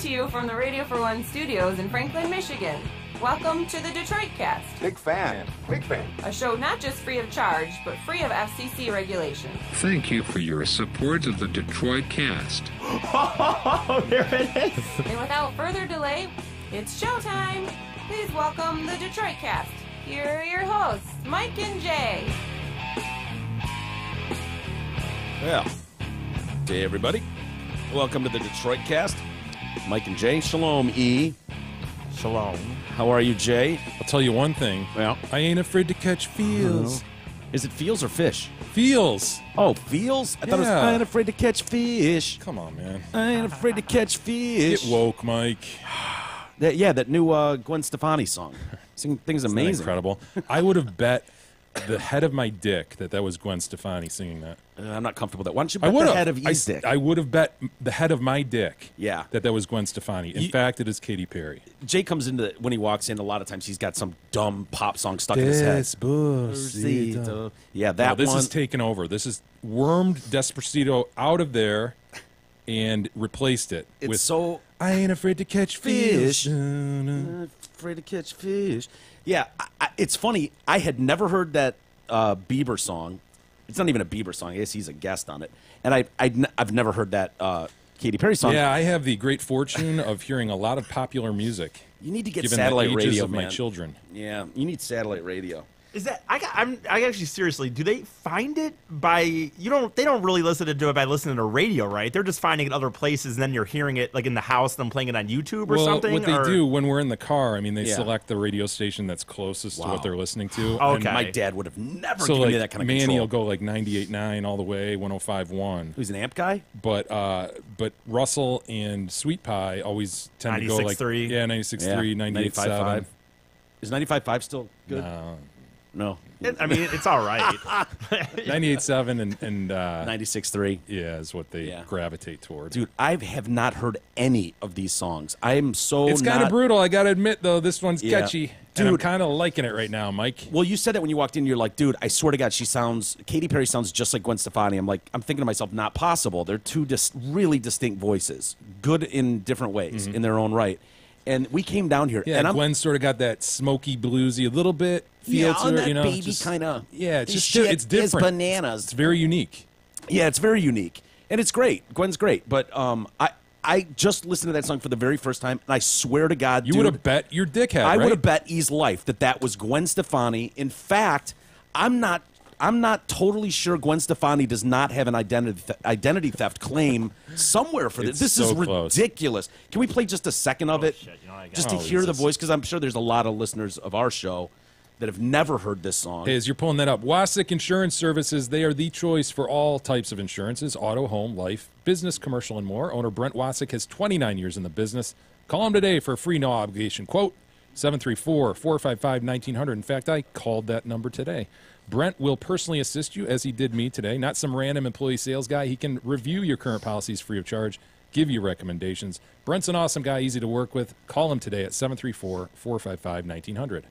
to you from the Radio for One studios in Franklin, Michigan. Welcome to the Detroit Cast. Big fan. A show not just free of charge, but free of FCC regulation. Thank you for your support of the Detroit Cast. Oh, there it is. And without further delay, it's showtime. Please welcome the Detroit Cast. Here are your hosts, Mike and Jay. Yeah. Hey, everybody. Welcome to the Detroit Cast. Mike and Jay. Shalom, E. Shalom. How are you, Jay? I'll tell you one thing. Well, I ain't afraid to catch feels. is it feels or fish? Feels. Oh, feels? I thought it was Yeah. I ain't afraid to catch fish. Come on, man. I ain't afraid to catch fish. Get woke, Mike. That new Gwen Stefani song. Singing things Isn't that amazing. incredible. I would have bet the head of my dick that was Gwen Stefani singing that. I'm not comfortable with that. Why don't you I bet would the have. head of E's dick? I would have bet the head of my dick. Yeah. That was Gwen Stefani. In fact, it is Katy Perry. Jay comes into when he walks in. A lot of times he's got some dumb pop song stuck in his head. Despacito. Yeah, that No, this one. is taken over. This is wormed Despacito out of there and replaced it It's with so I ain't afraid to catch Fish. fish. afraid to catch fish. Yeah, it's funny. I had never heard that Bieber song. It's not even a Bieber song. I guess he's a guest on it. And I've never heard that Katy Perry song. Yeah, I have the great fortune of hearing a lot of popular music. You need to get given satellite the ages radio, of man. my children. Yeah, you need satellite radio. Is that I actually seriously, do they find it by they don't really listen to it by listening to radio, right? They're just finding it other places and then you're hearing it like in the house, then playing it on YouTube or Well, something? what they do when we're in the car, I mean, they Yeah. select the radio station that's closest to Wow. what they're listening to. Okay. And My dad would have never so given like me that kind of Manny control. will go like 98.9 all the way, 105.1. Who's an amp guy? But Russell and Sweet Pie always tend to go like 96.3. yeah, 96.3, 98.7. Is 95.5 still good? No. I mean, it's all right. 98.7 and 96.3. yeah, is what they gravitate toward. Dude, I have not heard any of these songs. I am so It's kind of brutal. I got to admit, though, this one's Yeah. catchy. And I'm Dude. kind of liking it right now, Mike. Well, you said that when you walked in. You're like, dude, I swear to God, Katy Perry sounds just like Gwen Stefani. I'm thinking to myself, not possible. They're two really distinct voices, good in different ways in their own right. And we came down here, Yeah, and I'm Gwen's sort of got that smoky, bluesy, a little bit feel to her, that you know. baby just- kind of. Yeah, it's just shit it's different. Is bananas. It's very unique. Yeah, it's very unique, and it's great. Gwen's great, but I just listened to that song for the very first time, and I swear to God, You dude, would have bet your dickhead, I right? would have bet E's life that was Gwen Stefani. In fact, I'm not totally sure Gwen Stefani does not have an identity theft claim somewhere for this. It's This so is close. ridiculous. Can we play just a second of it, shit, you know what I got? just to Oh, hear the Jesus. voice? Because I'm sure there's a lot of listeners of our show that have never heard this song. Hey, as you're pulling that up, Wasik Insurance Services, they are the choice for all types of insurances, auto, home, life, business, commercial, and more. Owner Brent Wasik has 29 years in the business. Call him today for a free no-obligation quote, 734-455-1900. In fact, I called that number today. Brent will personally assist you, as he did me today. Not some random employee sales guy. He can review your current policies free of charge, give you recommendations. Brent's an awesome guy, easy to work with. Call him today at 734-455-1900.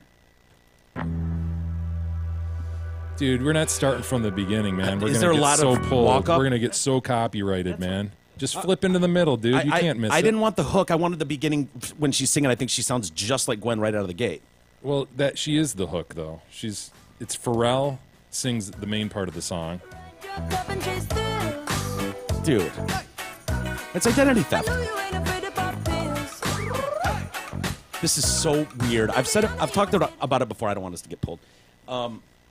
Dude, we're not starting from the beginning, man. We're Is gonna there a get lot so of pulled. walk-up? We're gonna get so copyrighted, man. Just flip into the middle, dude. You can't miss it. I didn't want the hook. I wanted the beginning when she's singing. I think she sounds just like Gwen right out of the gate. Well, that she is the hook, though. It's Pharrell sings the main part of the song. Dude, it's identity theft. This is so weird. I've talked about it before. I don't want us to get pulled.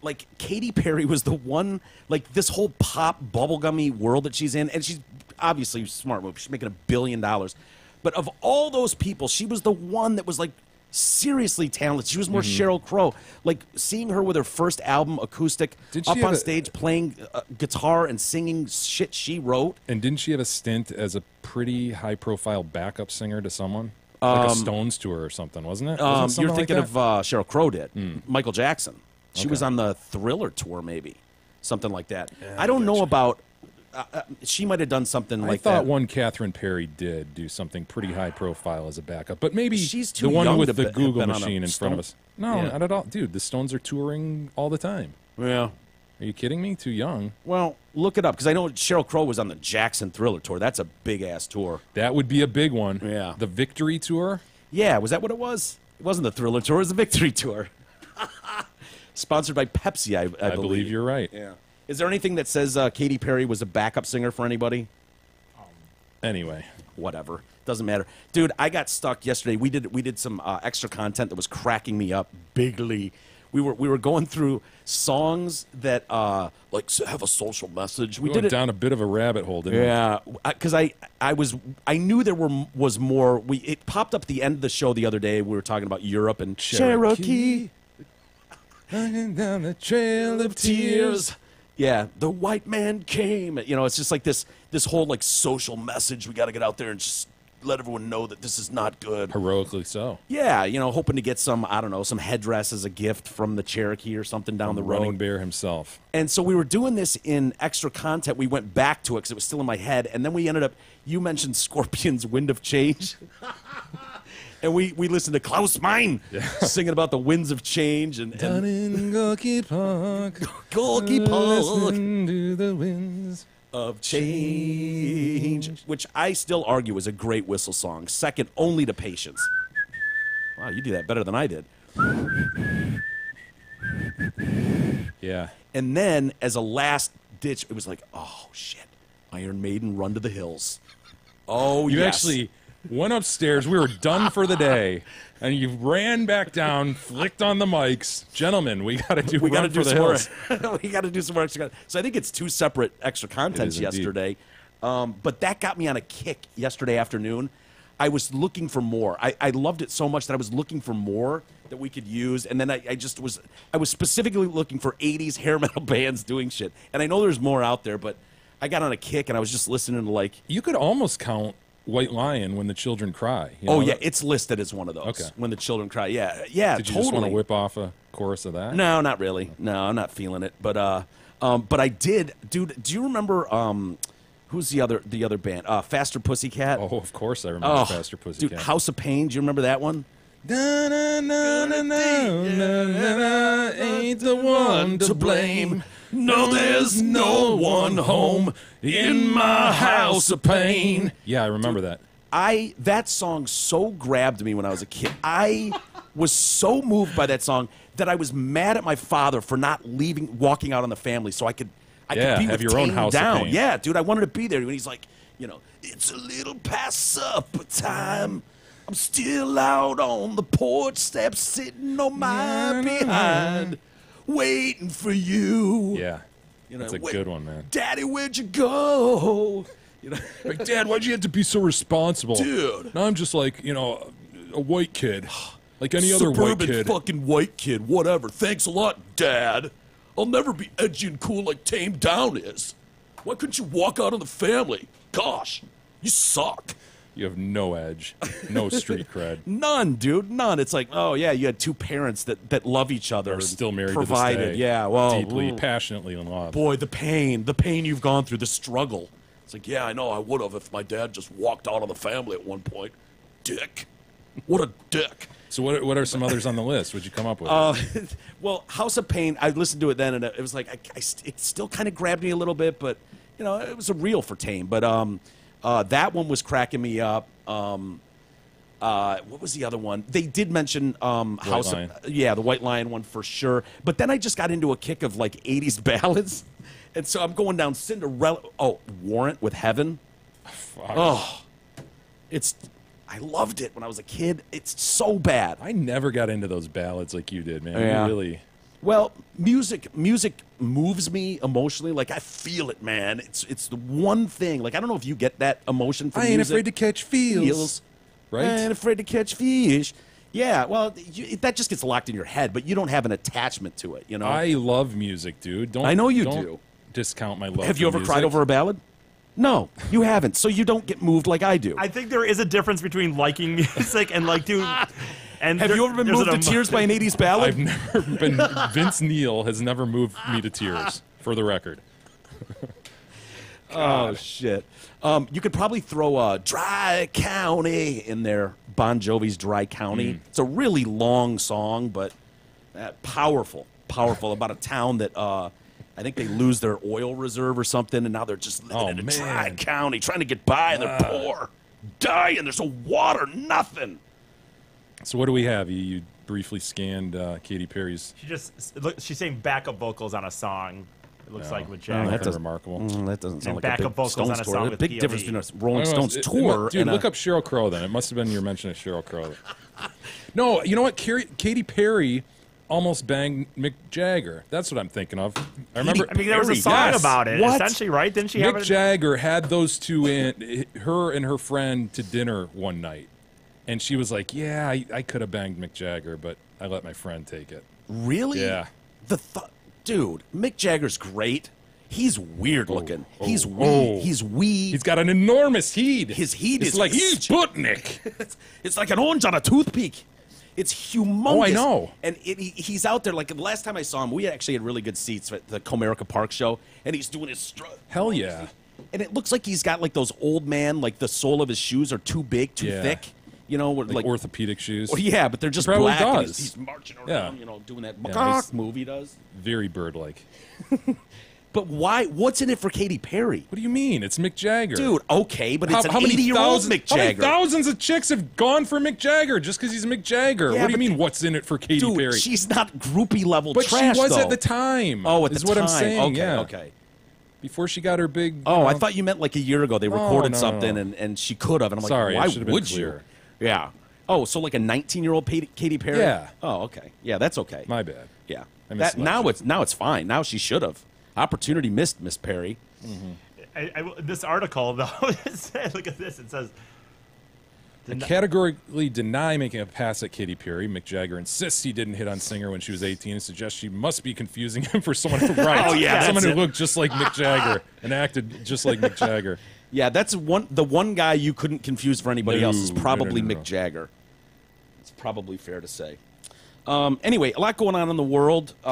Like Katy Perry was the one, like this whole pop bubblegummy world that she's in, and she's obviously a smart move. She's making $1 billion. But of all those people, she was the one that was like seriously talented. She was more Sheryl Crow. Like seeing her with her first album, acoustic, Did she up have on a- stage playing guitar and singing shit she wrote. And didn't she have a stint as a pretty high-profile backup singer to someone? Like a Stones tour or something, wasn't it? Wasn't it You're something thinking like of that? Sheryl Crow did. Michael Jackson. She Okay. was on the Thriller tour, maybe. Something like that. I don't know about... she might have done something I like thought that. one Catherine Perry did do something pretty high profile as a backup, but maybe She's too the one young with to the have Google been on a machine in front of us. Stone- No, Yeah. not at all, dude. The Stones are touring all the time. Yeah. Are you kidding me? Too young. Well, look it up, because I know Sheryl Crow was on the Jackson Thriller tour. That's a big-ass tour. That would be a big one. Yeah. The Victory Tour? Yeah, was that what it was? It wasn't the Thriller tour, it was the Victory tour. Sponsored by Pepsi, I believe. I believe you're right. Yeah. Is there anything that says Katy Perry was a backup singer for anybody? Anyway. Whatever. Doesn't matter. Dude, I got stuck yesterday. We did some extra content that was cracking me up bigly. We were going through songs that like have a social message. We went did it down a bit of a rabbit hole, didn't we? Yeah, because I knew there was more. It popped up at the end of the show the other day. We were talking about Europe and Cherokee. Walking down the trail of tears. Yeah, the white man came. You know, it's just like this whole like social message. We got to get out there and just let everyone know that this is not good. Heroically so. Yeah, you know, hoping to get some, I don't know, some headdress as a gift from the Cherokee or something down the road. Running Bear himself. And so we were doing this in extra content. We went back to it because it was still in my head. And then we ended up, you mentioned Scorpion's Wind of Change. And we listened to Klaus Meine singing about the winds of change. Down in Gorky Park. Gorky Park. Listen to the winds of change, which I still argue is a great whistle song, second only to Patience. Wow, you do that better than I did. Yeah. And then, as a last ditch, it was like, oh, shit, Iron Maiden, Run to the Hills. Oh, You yes. actually went upstairs. We were done for the day. And you ran back down, flicked on the mics. Gentlemen, we got to do Run for the some more. Hills. We got to do some more extra. So I think it's two separate extra contents indeed. yesterday. But that got me on a kick yesterday afternoon. I was looking for more. I loved it so much that I was looking for more that we could use. And then I was specifically looking for 80s hair metal bands doing shit. And I know there's more out there, but I got on a kick and I was just listening to like. You could almost count White Lion, When the Children Cry. You Oh, know? yeah, it's listed as one of those. Okay. When the Children Cry. Yeah, Did you totally. just want to whip off a chorus of that? No, not really. No, I'm not feeling it. But I did, dude. Do you remember who's the other band? Faster Pussycat. Oh, of course I remember Faster Pussycat. Dude, House of Pain. Do you remember that one? Na, na, na, na, na, na, na, na, ain't the one to blame. No, there's no one home in my house of pain. Yeah, I remember that. That song so grabbed me when I was a kid. I was so moved by that song that I was mad at my father for not walking out on the family so I could be have with your own Tame House of Down. Pain. Yeah, dude, I wanted to be there. When he's like, you know, it's a little past supper time. I'm still out on the porch steps, sitting on my behind, waiting for you. Yeah. You know, That's a good one, man. Daddy, where'd you go? You know, Like, Dad, why'd you have to be so responsible? Dude. Now I'm just like, you know, a white kid. Like any other white suburban kid. fucking white kid, whatever. Thanks a lot, Dad. I'll never be edgy and cool like Tame Down is. Why couldn't you walk out on the family? Gosh, you suck. You have no edge. No street cred. None, dude, none. It's like, oh yeah, you had two parents that love each other. Are and still married provided. to this day. Yeah, well, Deeply, ooh. passionately in love. Boy, the pain you've gone through, the struggle. It's like, yeah, I know I would have if my dad just walked out on the family at one point. Dick. What a dick. So what are some others on the list? What'd you come up with? Well, House of Pain, I listened to it then, and it was like, it still kind of grabbed me a little bit, but, you know, it was a reel for Tame. But that one was cracking me up. What was the other one? They did mention House Lion. of... Yeah, the White Lion one for sure. But then I just got into a kick of, like, 80s ballads. And so I'm going down Cinderella... Oh, Warrant with Heaven. Fuck. Oh, I loved it when I was a kid. It's so bad. I never got into those ballads like you did, man. Yeah. You really... Well, music moves me emotionally. Like, I feel it, man. It's the one thing. Like, I don't know if you get that emotion from I ain't music. afraid to catch feels. Right? I ain't afraid to catch fish. Yeah, well, that just gets locked in your head, but you don't have an attachment to it, you know? I love music, dude. I know you don't do. discount my love Have for you ever music. cried over a ballad? No, you haven't. So you don't get moved like I do. I think there is a difference between liking music and like dude. And Have you ever been moved to tears by an 80s ballad? I've never been... Vince Neil has never moved me to tears, for the record. Oh, shit. You could probably throw Dry County in there. Bon Jovi's Dry County. It's a really long song, but powerful. Powerful about a town that I think they lose their oil reserve or something, and now they're just living in a dry man. county, trying to get by, and they're poor, dying. There's no water, nothing. So what do we have? You briefly scanned Katy Perry's. She's saying backup vocals on a song. It looks like with Oh, Jagger. that's remarkable. That doesn't sound And like a backup big vocals on Stones a tour. song There's a with big POD. difference between a Rolling I don't know, Stones tour Dude, and look up Sheryl Crow then. It must have been your mention of Sheryl Crow. No, you know what? Katy Perry almost banged Mick Jagger. That's what I'm thinking of. I remember. I mean, there was a song Yes. about it, What? essentially, right? Didn't she have Mick it? Jagger had those two in, her and her friend, to dinner one night, and she was like, "Yeah, I could have banged Mick Jagger, but I let my friend take it." Really? Yeah. Dude, Mick Jagger's great. He's weird looking. He's weed. He's weed. He's got an enormous heat. His heat it's is like huge. Sputnik. It's like an orange on a toothpick. It's humongous. Oh, I know. And he's out there. Like the last time I saw him, we actually had really good seats at the Comerica Park show, and he's doing his strut. Hell yeah. And it looks like he's got like those old man, like the sole of his shoes are too big, too Yeah. thick. You know, Like orthopedic shoes. Well, yeah, but they're just Probably black. And does. he's marching around, Yeah. you know, doing that Yeah, he's- move he does. Very bird-like. But why? What's in it for Katy Perry? What do you mean? It's Mick Jagger. Dude, okay, but it's How an many 80-year-old thousands- Mick How many Jagger. thousands of chicks have gone for Mick Jagger just because he's Mick Jagger? Yeah, What do you but mean, what's in it for Katy Dude, Perry? she's not groupie level But trash, she was though. at the time. Oh, at is the what time. I'm saying. Okay, yeah. okay. Before she got her big. Oh, I thought you meant like a year ago they recorded no, something no. and she could have. And I'm like, Sorry, I why should have been would you? clear. Yeah. Oh, so like a 19-year-old Katy Perry? Yeah. Oh, okay. Yeah, that's okay. My bad. Yeah. I That, now misled it's fine. Now she should have. Opportunity missed, Miss Perry. This article, though, look at this. It says, I categorically deny making a pass at Katy Perry. Mick Jagger insists he didn't hit on singer when she was 18 and suggests she must be confusing him for someone who right. Oh, yeah, someone that's who it. looked just like Mick Jagger and acted just like Mick Jagger. Yeah, that's the one guy you couldn't confuse for anybody else is No, probably no. Mick Jagger. It's probably fair to say. Anyway, a lot going on in the world. A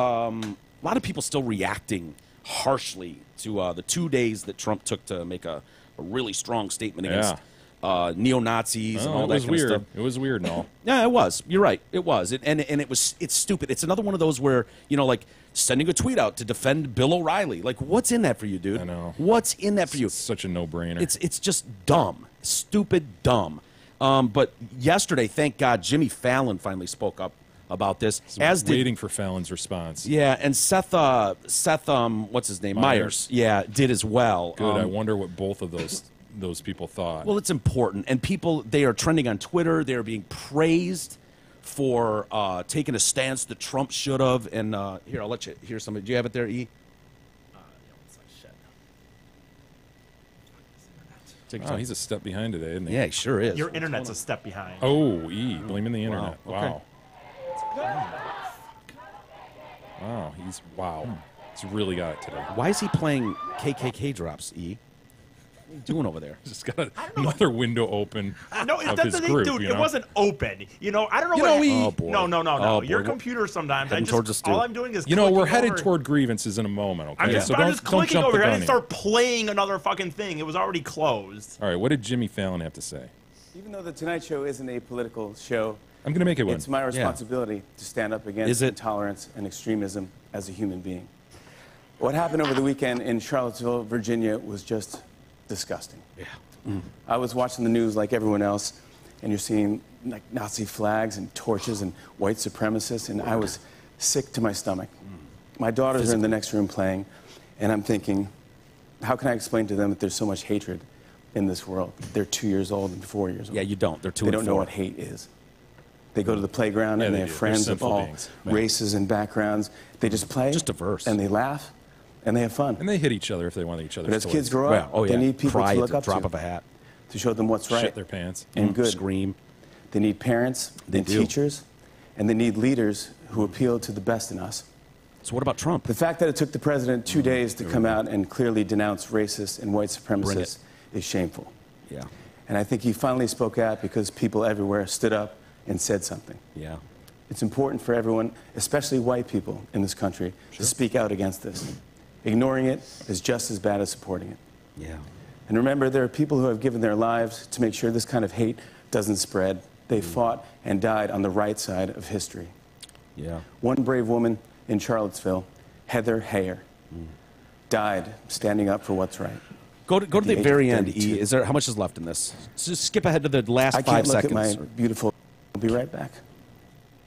lot of people still reacting harshly to the 2 days that Trump took to make a really strong statement against neo-Nazis and all it that was kind weird. of stuff. It was weird and all. Yeah, it was. You're right. It was. It's stupid. It's another one of those where, you know, like sending a tweet out to defend Bill O'Reilly. Like, what's in that for you, dude? I know. What's in that for you? It's such a no-brainer. It's just dumb. Stupid dumb. But yesterday, thank God, Jimmy Fallon finally spoke up about this. As did waiting for Fallon's response. yeah, and Seth what's his name? Myers. Yeah, did as well. Good. I wonder what both of those people thought. Well, it's important, and people, they are trending on Twitter. They are being praised for taking a stance that Trump should have. And here, I'll let you hear somebody. Do you have it there, E? Take Oh, he's a step behind today, isn't he? yeah, he sure is. your internet's a step behind. Oh, blaming the internet. Wow. Wow. Wow. He's really got it today. Why is he playing KKK drops, E? What are you doing over there? Just got another window open No, of that's his the thing, group. dude. you It know? wasn't open. You know, I don't know You what. know, we- Oh, boy. No. Oh, Your boy. computer sometimes. Heading towards the stew. All I'm doing is. You know, we're clicking headed over. toward grievances in a moment. Okay, I'm just, so but don't I'm just don't clicking jump over the here. I gun didn't start playing another fucking thing. It was already closed. All right, what did Jimmy Fallon have to say? Even though The Tonight Show isn't a political show, I'm going to make it one. it's my responsibility to stand up Is against it? intolerance and extremism as a human being. What happened over the weekend in Charlottesville, Virginia was just disgusting. Yeah. I was watching the news like everyone else, and you're seeing like Nazi flags and torches and white supremacists, and I was sick to my stomach. My daughters are in the next room playing, and I'm thinking, how can I explain to them that there's so much hatred in this world? They're 2 years old and 4 years old. Yeah, you don't. They're 2 They and don't know 4. what hate is. They go to the playground Yeah, and they they have do. friends They're of sinful all beings. races and backgrounds. They just play. Just diverse. And they laugh and they have fun. And they hit each other if they want each other's But as toys. kids grow up, Well, oh, yeah. they need people Cry to at look the up drop to, of a hat. to show them what's right Shit their pants. and good. Scream. They need parents and do. teachers, and they need leaders who appeal to the best in us. So what about Trump? The fact that it took the president 2 days to come out and clearly denounce racists and white supremacists is shameful. Yeah. And I think he finally spoke out because people everywhere stood up and said something. Yeah. It's important for everyone, especially white people in this country, to speak out against this. Ignoring it is just as bad as supporting it. Yeah. And remember, there are people who have given their lives to make sure this kind of hate doesn't spread. They fought and died on the right side of history. Yeah. One brave woman in Charlottesville, Heather Heyer. died standing up for what's right. Go to the age of very end, 32. E. Is there how much is left in this? So just skip ahead to the last I 5 can't look seconds. at my beautiful. I'll be right back.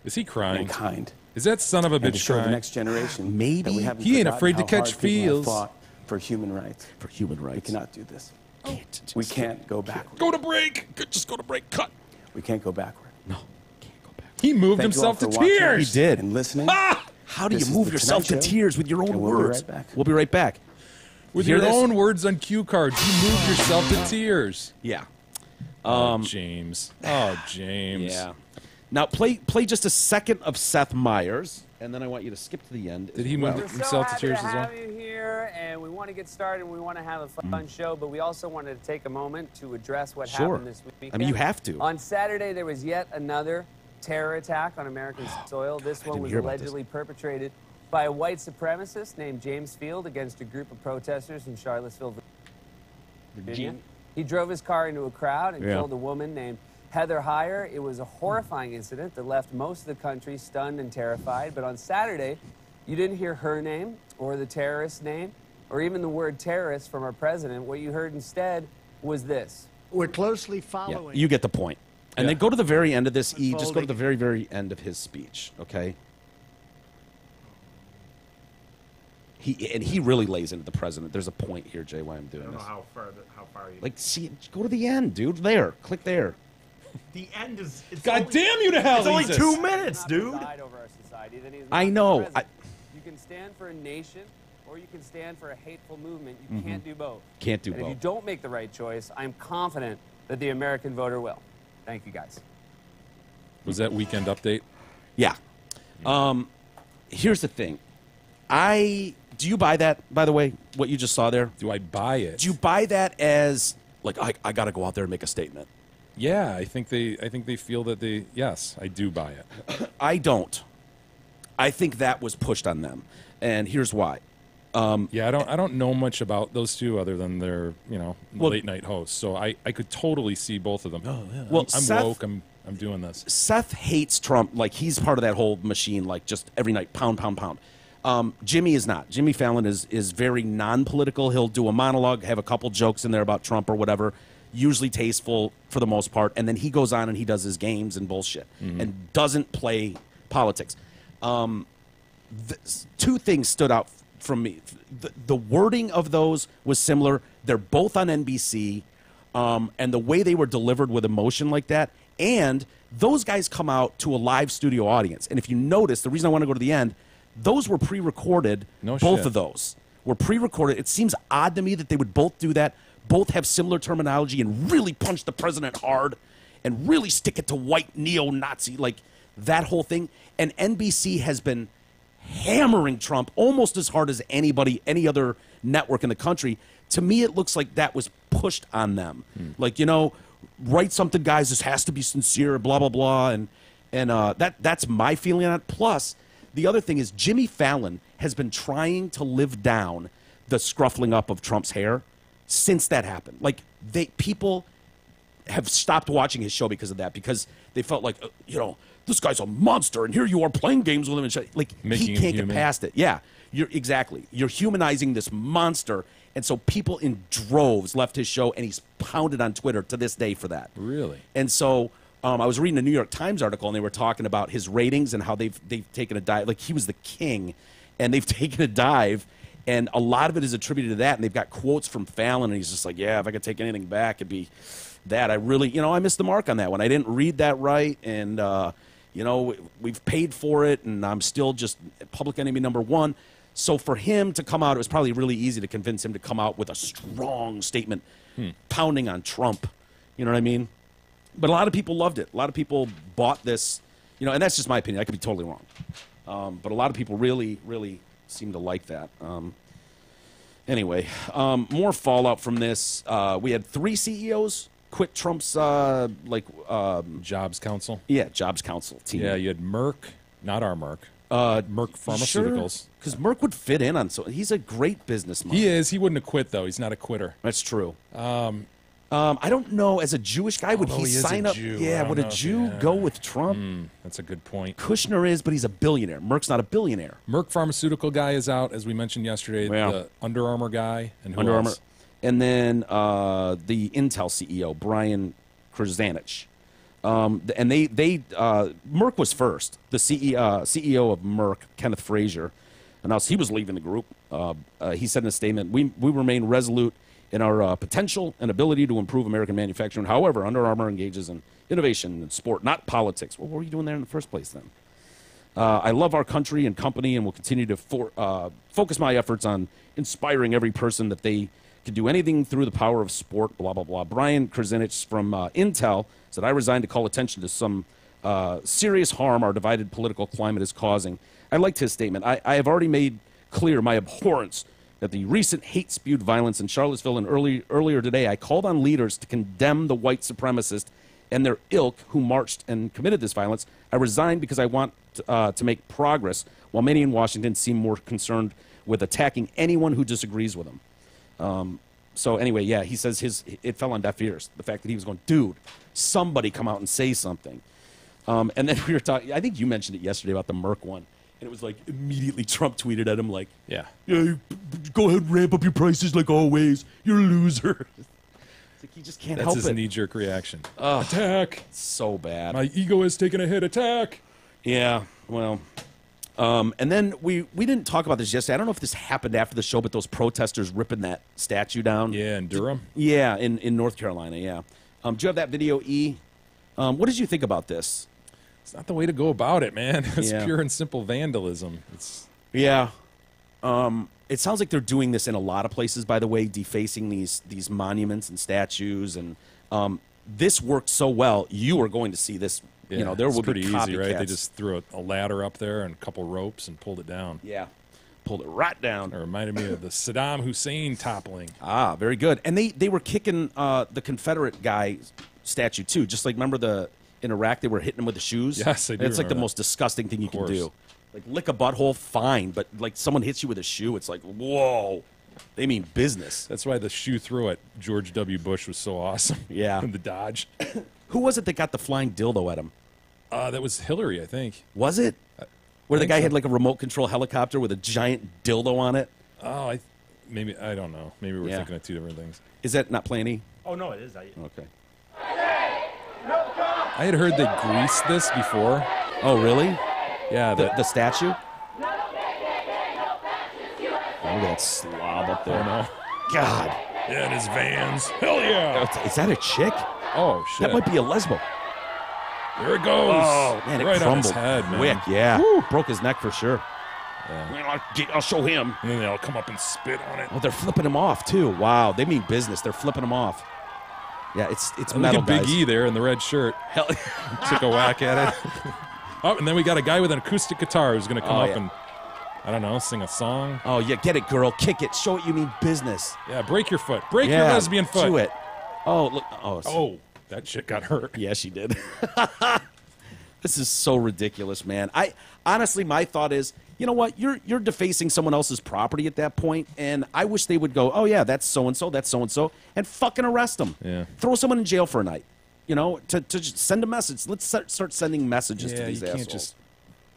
Is he crying? And kind. Is that son of a And to bitch show the crying? next generation Maybe. that we haven't He ain't forgotten afraid to how catch hard people have feels. fought for human rights. For human We rights. cannot do this. Can't We just- can't go backward. Go to break. Just go to break. Cut. We can't go backward. No, can't go back. He moved Thank you all himself to for watching. tears. He did. And listening. How do This you is move the yourself to Tonight Show, tears with your own and we'll be words? right back. We'll be right back. With Hear your this? own words on cue cards, you moved yourself to tears. Yeah. Oh, James. Oh, James. Yeah. Now play just a second of Seth Meyers, and then I want you to skip to the end. Did he well. move We're so himself to happy tears to as well? have you here, and we want to get started, and we want to have a fun show, but we also wanted to take a moment to address what Sure. happened this weekend. I mean, you have to. On Saturday, there was yet another terror attack on American soil. This one didn't was hear about this. allegedly perpetrated by a white supremacist named James Field against a group of protesters in Charlottesville, Virginia. He drove his car into a crowd and Yeah. killed a woman named Heather Heyer. It was a horrifying incident that left most of the country stunned and terrified. But on Saturday, you didn't hear her name or the terrorist's name or even the word terrorist from our president. What you heard instead was this. We're closely Yeah, following. you get the point. And then go to the very end of this, E. Just go to Unfolding. the very, very end of his speech, okay? He really lays into the president. There's a point here, Jay, why I'm doing this. how far you. Like, see, go to the end, dude. There. Click there. The end is. It's God only, damn you to hell, It's only Jesus. 2 minutes, Not dude. preside over our society, then he's I not know. the president. You can stand for a nation or you can stand for a hateful movement. You can't do both. Can't do And if you both. don't make the right choice, I'm confident that the American voter will. Thank you, guys. Was that weekend update? Yeah. Here's the thing. Do you buy that, by the way, what you just saw there? Do I buy it? Do you buy that as, like, I got to go out there and make a statement? Yeah, I think they feel that they. Yes, I do buy it. I don't. I think that was pushed on them. And here's why. Yeah, I don't know much about those two other than they're Well- late night hosts. So I could totally see both of them. Oh yeah. Well, I'm Seth- woke. I'm doing this. Seth hates Trump. Like, he's part of that whole machine, like, just every night, pound, pound, pound. Jimmy is not. Jimmy Fallon is very non-political. He'll do a monologue, have a couple jokes in there about Trump or whatever, usually tasteful for the most part, and then he goes on and he does his games and bullshit and doesn't play politics. Two things stood out from me. The wording of those was similar. They're both on NBC, and the way they were delivered with emotion like that, and those guys come out to a live studio audience. And if you notice, the reason I want to go to the end, those were pre-recorded. No both shit. of those were pre-recorded. It seems odd to me that they would both do that, both have similar terminology and really punch the president hard and really stick it to white neo-Nazi, like that whole thing. And NBC has been hammering Trump almost as hard as any other network in the country. To me, it looks like that was pushed on them. Like, write something, guys. This has to be sincere, blah, blah, blah. And that's my feeling on it. Plus, the other thing is Jimmy Fallon has been trying to live down the scruffling up of Trump's hair since that happened. Like, people have stopped watching his show because of that, because they felt like, this guy's a monster, and here you are playing games with him. And shit. Like, Making he him can't get human. past it. Yeah, you're humanizing this monster. And so people in droves left his show, and he's pounded on Twitter to this day for that. Really? And so I was reading a New York Times article, and they were talking about his ratings and how they've taken a dive. Like, he was the king, and they've taken a dive, and a lot of it is attributed to that. And they've got quotes from Fallon, and he's just like, yeah, if I could take anything back, it'd be that. I really, I missed the mark on that one. I didn't read that right, and, we've paid for it, and I'm still just public enemy number one. So for him to come out, it was probably really easy to convince him to come out with a strong statement pounding on Trump. You know what I mean? But a lot of people loved it. A lot of people bought this, and that's just my opinion. I could be totally wrong. But a lot of people really, really seem to like that. Anyway, more fallout from this. We had 3 CEOs quit Trump's, Jobs Council. yeah, Jobs Council team. Yeah, you had Merck, not our Merck. Merck Pharmaceuticals. Because Merck would fit in on so. He's a great businessman. He is. He wouldn't have quit though. He's not a quitter. That's true. I don't know. As a Jewish guy, would Although he he is sign a up? Jew. I Yeah, don't would a know if Jew he- go with Trump? That's a good point. Kushner is, but he's a billionaire. Merck's not a billionaire. Merck pharmaceutical guy is out, as we mentioned yesterday. Yeah. The Under Armour guy, and who Under Armour. else? And then the Intel CEO, Brian Krzanich. And Merck was first. The CEO of Merck, Kenneth Frazier, announced he was leaving the group. He said in a statement, we remain resolute in our potential and ability to improve American manufacturing. However, Under Armour engages in innovation and sport, not politics. Well, what were you doing there in the first place then? I love our country and company and will continue to focus my efforts on inspiring every person that they can do anything through the power of sport, blah, blah, blah. Brian Krzanich from Intel said, I resigned to call attention to some serious harm our divided political climate is causing. I liked his statement. I have already made clear my abhorrence at the recent hate-spewed violence in Charlottesville, and earlier today I called on leaders to condemn the white supremacists and their ilk who marched and committed this violence. I resigned because I want to make progress, while many in Washington seem more concerned with attacking anyone who disagrees with them. So anyway, yeah, he says it fell on deaf ears. The fact that he was going, dude, somebody come out and say something. And then we were talking, I think you mentioned it yesterday about the Merck one. And it was like immediately Trump tweeted at him like, Yeah. yeah, go ahead and ramp up your prices like always. You're a loser. It's like he just can't That's help his it. knee-jerk reaction. Attack! So bad. My ego has taken a hit. Attack! Yeah, well, and then we didn't talk about this yesterday. I don't know if this happened after the show, but those protesters ripping that statue down. Yeah, in Durham. Yeah, in North Carolina, yeah. Do you have that video, E? What did you think about this? It's not the way to go about it, man. It's Yeah. pure and simple vandalism. It's Yeah. It sounds like they're doing this in a lot of places, by the way, defacing these monuments and statues. And this worked so well, you are going to see this. yeah, You know, there it's will pretty be easy, right? They copycats. just threw a ladder up there and a couple ropes and pulled it down. Yeah, pulled it right down. It reminded me of the Saddam Hussein toppling. Ah, very good. And they were kicking the Confederate guy statue too. Just like remember in Iraq they were hitting him with the shoes. Yes, I do It's like the remember most disgusting thing you can course. do. Like lick a butthole, fine, but like someone hits you with a shoe, it's like whoa. They mean business. That's why the shoe throw at George W. Bush was so awesome. Yeah. the Dodge. Who was it that got the flying dildo at him? That was Hillary, I think. Was it? Where the think guy so. had like a remote control helicopter with a giant dildo on it? Oh, maybe I don't know. Maybe we're Yeah. thinking of two different things. Is that not playing E? Oh, no, it is. Okay. I had heard they greased this before. Oh, really? Yeah, The statue? Oh, look at that slob up there. know. God. Yeah, it is Vans. Hell yeah! Is that a chick? Oh shit! That might be a lesbo. There it goes. Oh, man, it right crumbled on his head, man. quick. Yeah. Broke his neck for sure. Yeah. I'll show him. And then they all come up and spit on it. Oh, they're flipping him off, too. Wow, they mean business. They're flipping him off. Yeah, it's And metal, look at Big guys. E there in the red shirt. Hell, Took a whack at it. Oh, and then we got a guy with an acoustic guitar who's going to come Oh, up yeah. and, I don't know, sing a song. oh, yeah, get it, girl. Kick it. Show it you mean business. Yeah, break your foot. Break your Yeah, lesbian foot. do it. Oh, look. Oh, Oh, that shit got hurt. yeah, she did. This is so ridiculous, man. Honestly, my thought is, you know what? You're defacing someone else's property at that point, and I wish they would go, oh yeah, that's so and so, and fucking arrest them. Yeah. Throw someone in jail for a night. You know, to just send a message. Let's start sending messages to Yeah, these you assholes. can't just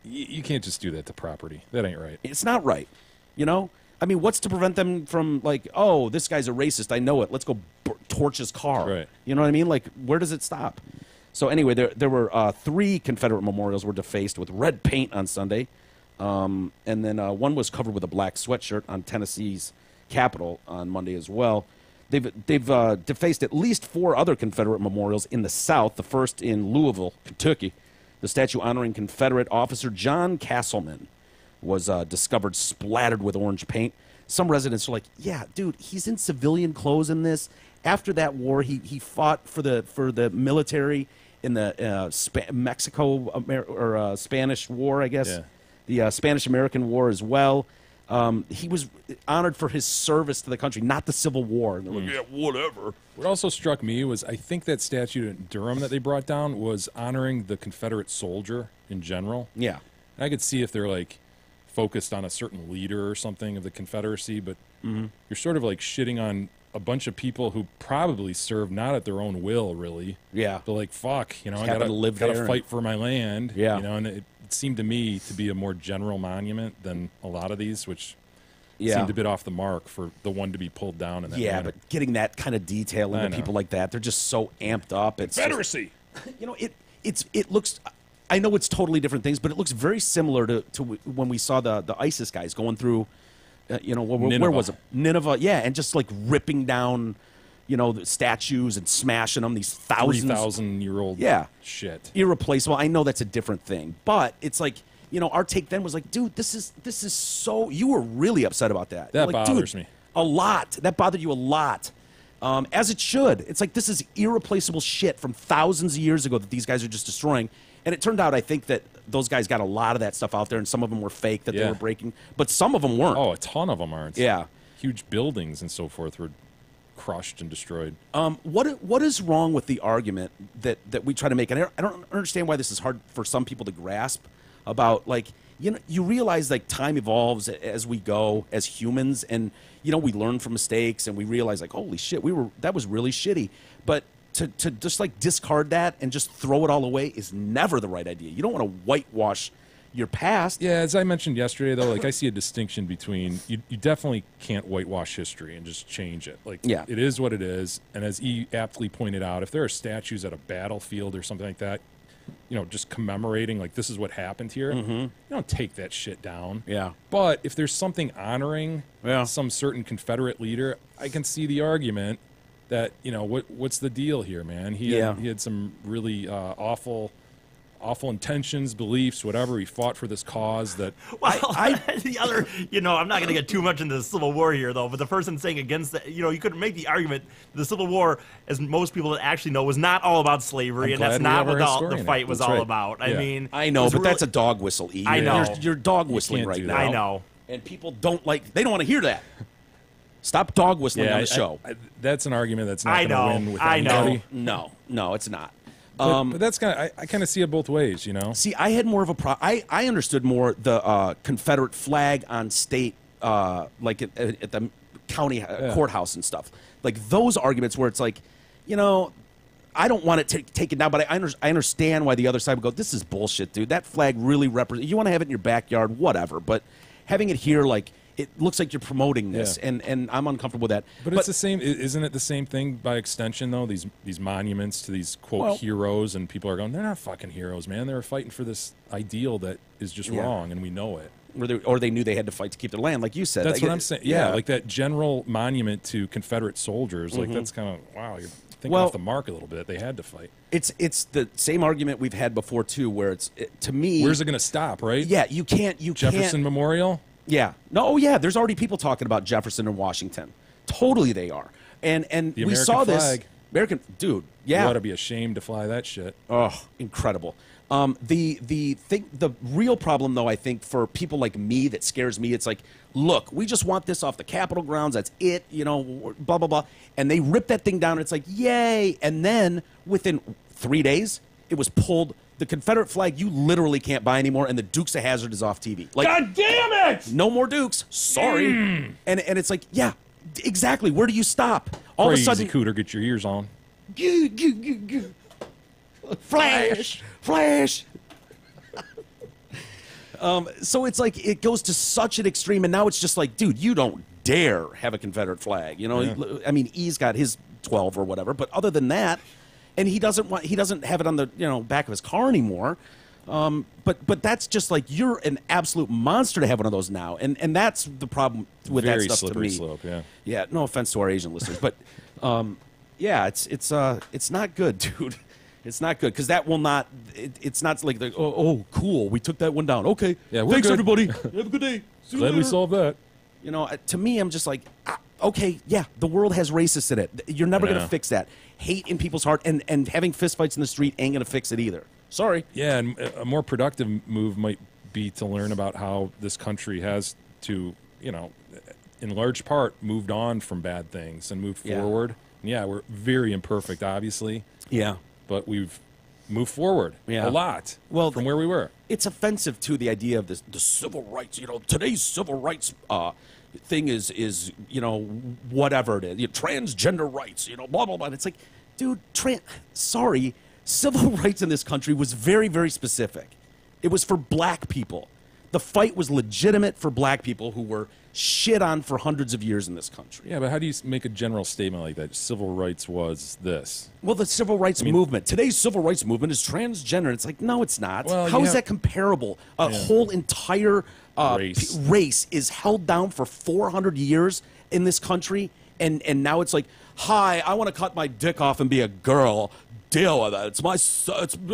you can't just do that to property. That ain't right. It's not right. You know? I mean, what's to prevent them from, like, oh, this guy's a racist, I know it. Let's go torch his car. Right. You know what I mean? Like, where does it stop? So anyway, there were 3 Confederate memorials were defaced with red paint on Sunday. And then one was covered with a black sweatshirt on Tennessee's Capitol on Monday as well. They've defaced at least 4 other Confederate memorials in the South, the first in Louisville, Kentucky. The statue honoring Confederate officer John Castleman was discovered splattered with orange paint. Some residents are like, yeah, dude, he's in civilian clothes in this. After that war, he fought for the military in the Spanish War, I guess. Yeah. The Spanish-American War as well. He was honored for his service to the country, not the Civil War. And they're like, yeah, whatever. What also struck me was I think that statue in Durham that they brought down was honoring the Confederate soldier in general. Yeah. And I could see if they're like focused on a certain leader or something of the Confederacy, but you're sort of like shitting on a bunch of people who probably served not at their own will, really. Yeah. But like, fuck, I happened gotta to live gotta there fight for my land. Yeah. And it seemed to me to be a more general monument than a lot of these, which Yeah. seemed a bit off the mark for the one to be pulled down in that Yeah, manner. but getting that kind of detail I into know. people like that, they're just so amped up. It's just- Confederacy. it looks. I know it's totally different things, but it looks very similar to when we saw the ISIS guys going through. Where was it? Nineveh. Yeah, and just like ripping down, the statues and smashing them. These 3,000-year-old shit. Irreplaceable. I know that's a different thing, but it's like. Our take then was like, dude, this is so. You were really upset about that. That like, bothers dude, me a lot. That bothered you a lot, as it should. It's like this is irreplaceable shit from thousands of years ago that these guys are just destroying. And it turned out, I think that those guys got a lot of that stuff out there, and some of them were fake that they were breaking, but some of them weren't. Oh, a ton of them aren't. Yeah, huge buildings and so forth were crushed and destroyed. What is wrong with the argument that we try to make? And I don't understand why this is hard for some people to grasp. About like you realize like time evolves as we go as humans, and we learn from mistakes, and we realize like holy shit, that was really shitty. But to just like discard that and just throw it all away is never the right idea. You don't want to whitewash your past. Yeah, as I mentioned yesterday, though, like I see a distinction between you definitely can't whitewash history and just change it. Like it is what it is, and as E aptly pointed out, if there are statues at a battlefield or something like that, just commemorating, like, this is what happened here. You don't take that shit down. Yeah. But if there's something honoring some certain Confederate leader, I can see the argument that, what's the deal here, man? He had some really awful intentions, beliefs, whatever. He fought for this cause that... Well, the other, I'm not going to get too much into the Civil War here, though, but the person saying against that, you could make the argument the Civil War, as most people actually know, was not all about slavery, and that's not what the fight was all about. I mean... I know, but that's a dog whistle, E. I know. You're dog whistling right now. I know. And people they don't want to hear that. Stop dog whistling on the show. That's an argument that's not going to win with anybody. No, it's not. But that's I kind of see it both ways, See, I had more of a problem. I understood more the Confederate flag on state, like at the county courthouse and stuff. Like those arguments where it's like, I don't want it taken down, but I understand why the other side would go, this is bullshit, dude. That flag really represents. You want to have it in your backyard, whatever. But having it here, like, it looks like you're promoting this, and I'm uncomfortable with that. But it's the same, isn't it the same thing by extension, though? These monuments to these, quote, heroes, and people are going, they're not fucking heroes, man. They were fighting for this ideal that is just wrong, and we know it. Or they knew they had to fight to keep their land, like you said. That's what I'm saying. Yeah, like that general monument to Confederate soldiers, like that's kind of, wow, you're thinking off the mark a little bit. They had to fight. It's the same argument we've had before, too, where to me... Where's it going to stop, right? Yeah, you can't... Jefferson Memorial? Yeah. No, there's already people talking about Jefferson and Washington. Totally they are. And we saw this... American... Dude, yeah. You ought to be ashamed to fly that shit. Oh, incredible. The real problem, though, I think, for people like me that scares me, it's like, look, we just want this off the Capitol grounds. That's it, blah, blah, blah. And they rip that thing down, and it's like, yay. And then within 3 days, it was pulled... The Confederate flag you literally can't buy anymore, and the Dukes of Hazzard is off TV. Like, God damn it! No more Dukes. Sorry. And it's like, yeah, exactly. Where do you stop? All Crazy of a sudden, Cooter, get your ears on. Flash. So it's like it goes to such an extreme, and now it's just like, dude, you don't dare have a Confederate flag. I mean, E's got his 12 or whatever, but other than that. And he doesn't have it on the back of his car anymore. But that's just like, you're an absolute monster to have one of those now, and that's the problem with Very that stuff slippery to me. Slope, yeah. Yeah, no offense to our Asian listeners, but it's not good, dude. It's not good because that will not. It's not like cool, we took that one down. Okay, yeah, thanks good. Everybody. Have a good day. See you Glad later. we solved that. To me, I'm just like, okay, yeah, the world has racists in it. You're never going to fix that. Hate in people's heart and having fistfights in the street ain't going to fix it either. Sorry. Yeah, and a more productive move might be to learn about how this country has to, in large part, moved on from bad things and moved forward. Yeah, we're very imperfect, obviously. Yeah. But we've moved forward a lot from where we were. It's offensive, too, the idea of the civil rights. Today's civil rights thing is whatever it is, transgender rights, blah blah blah. And it's like, dude, sorry, civil rights in this country was very, very specific. It was for black people. The fight was legitimate for black people who were shit on for hundreds of years in this country. Yeah, but how do you make a general statement like that? Civil rights was this. Well, the civil rights movement, today's civil rights movement is transgender. It's like, no, it's not. Well, how is that comparable? A whole entire race is held down for 400 years in this country, and now it's like, hi, I want to cut my dick off and be a girl. Deal with that.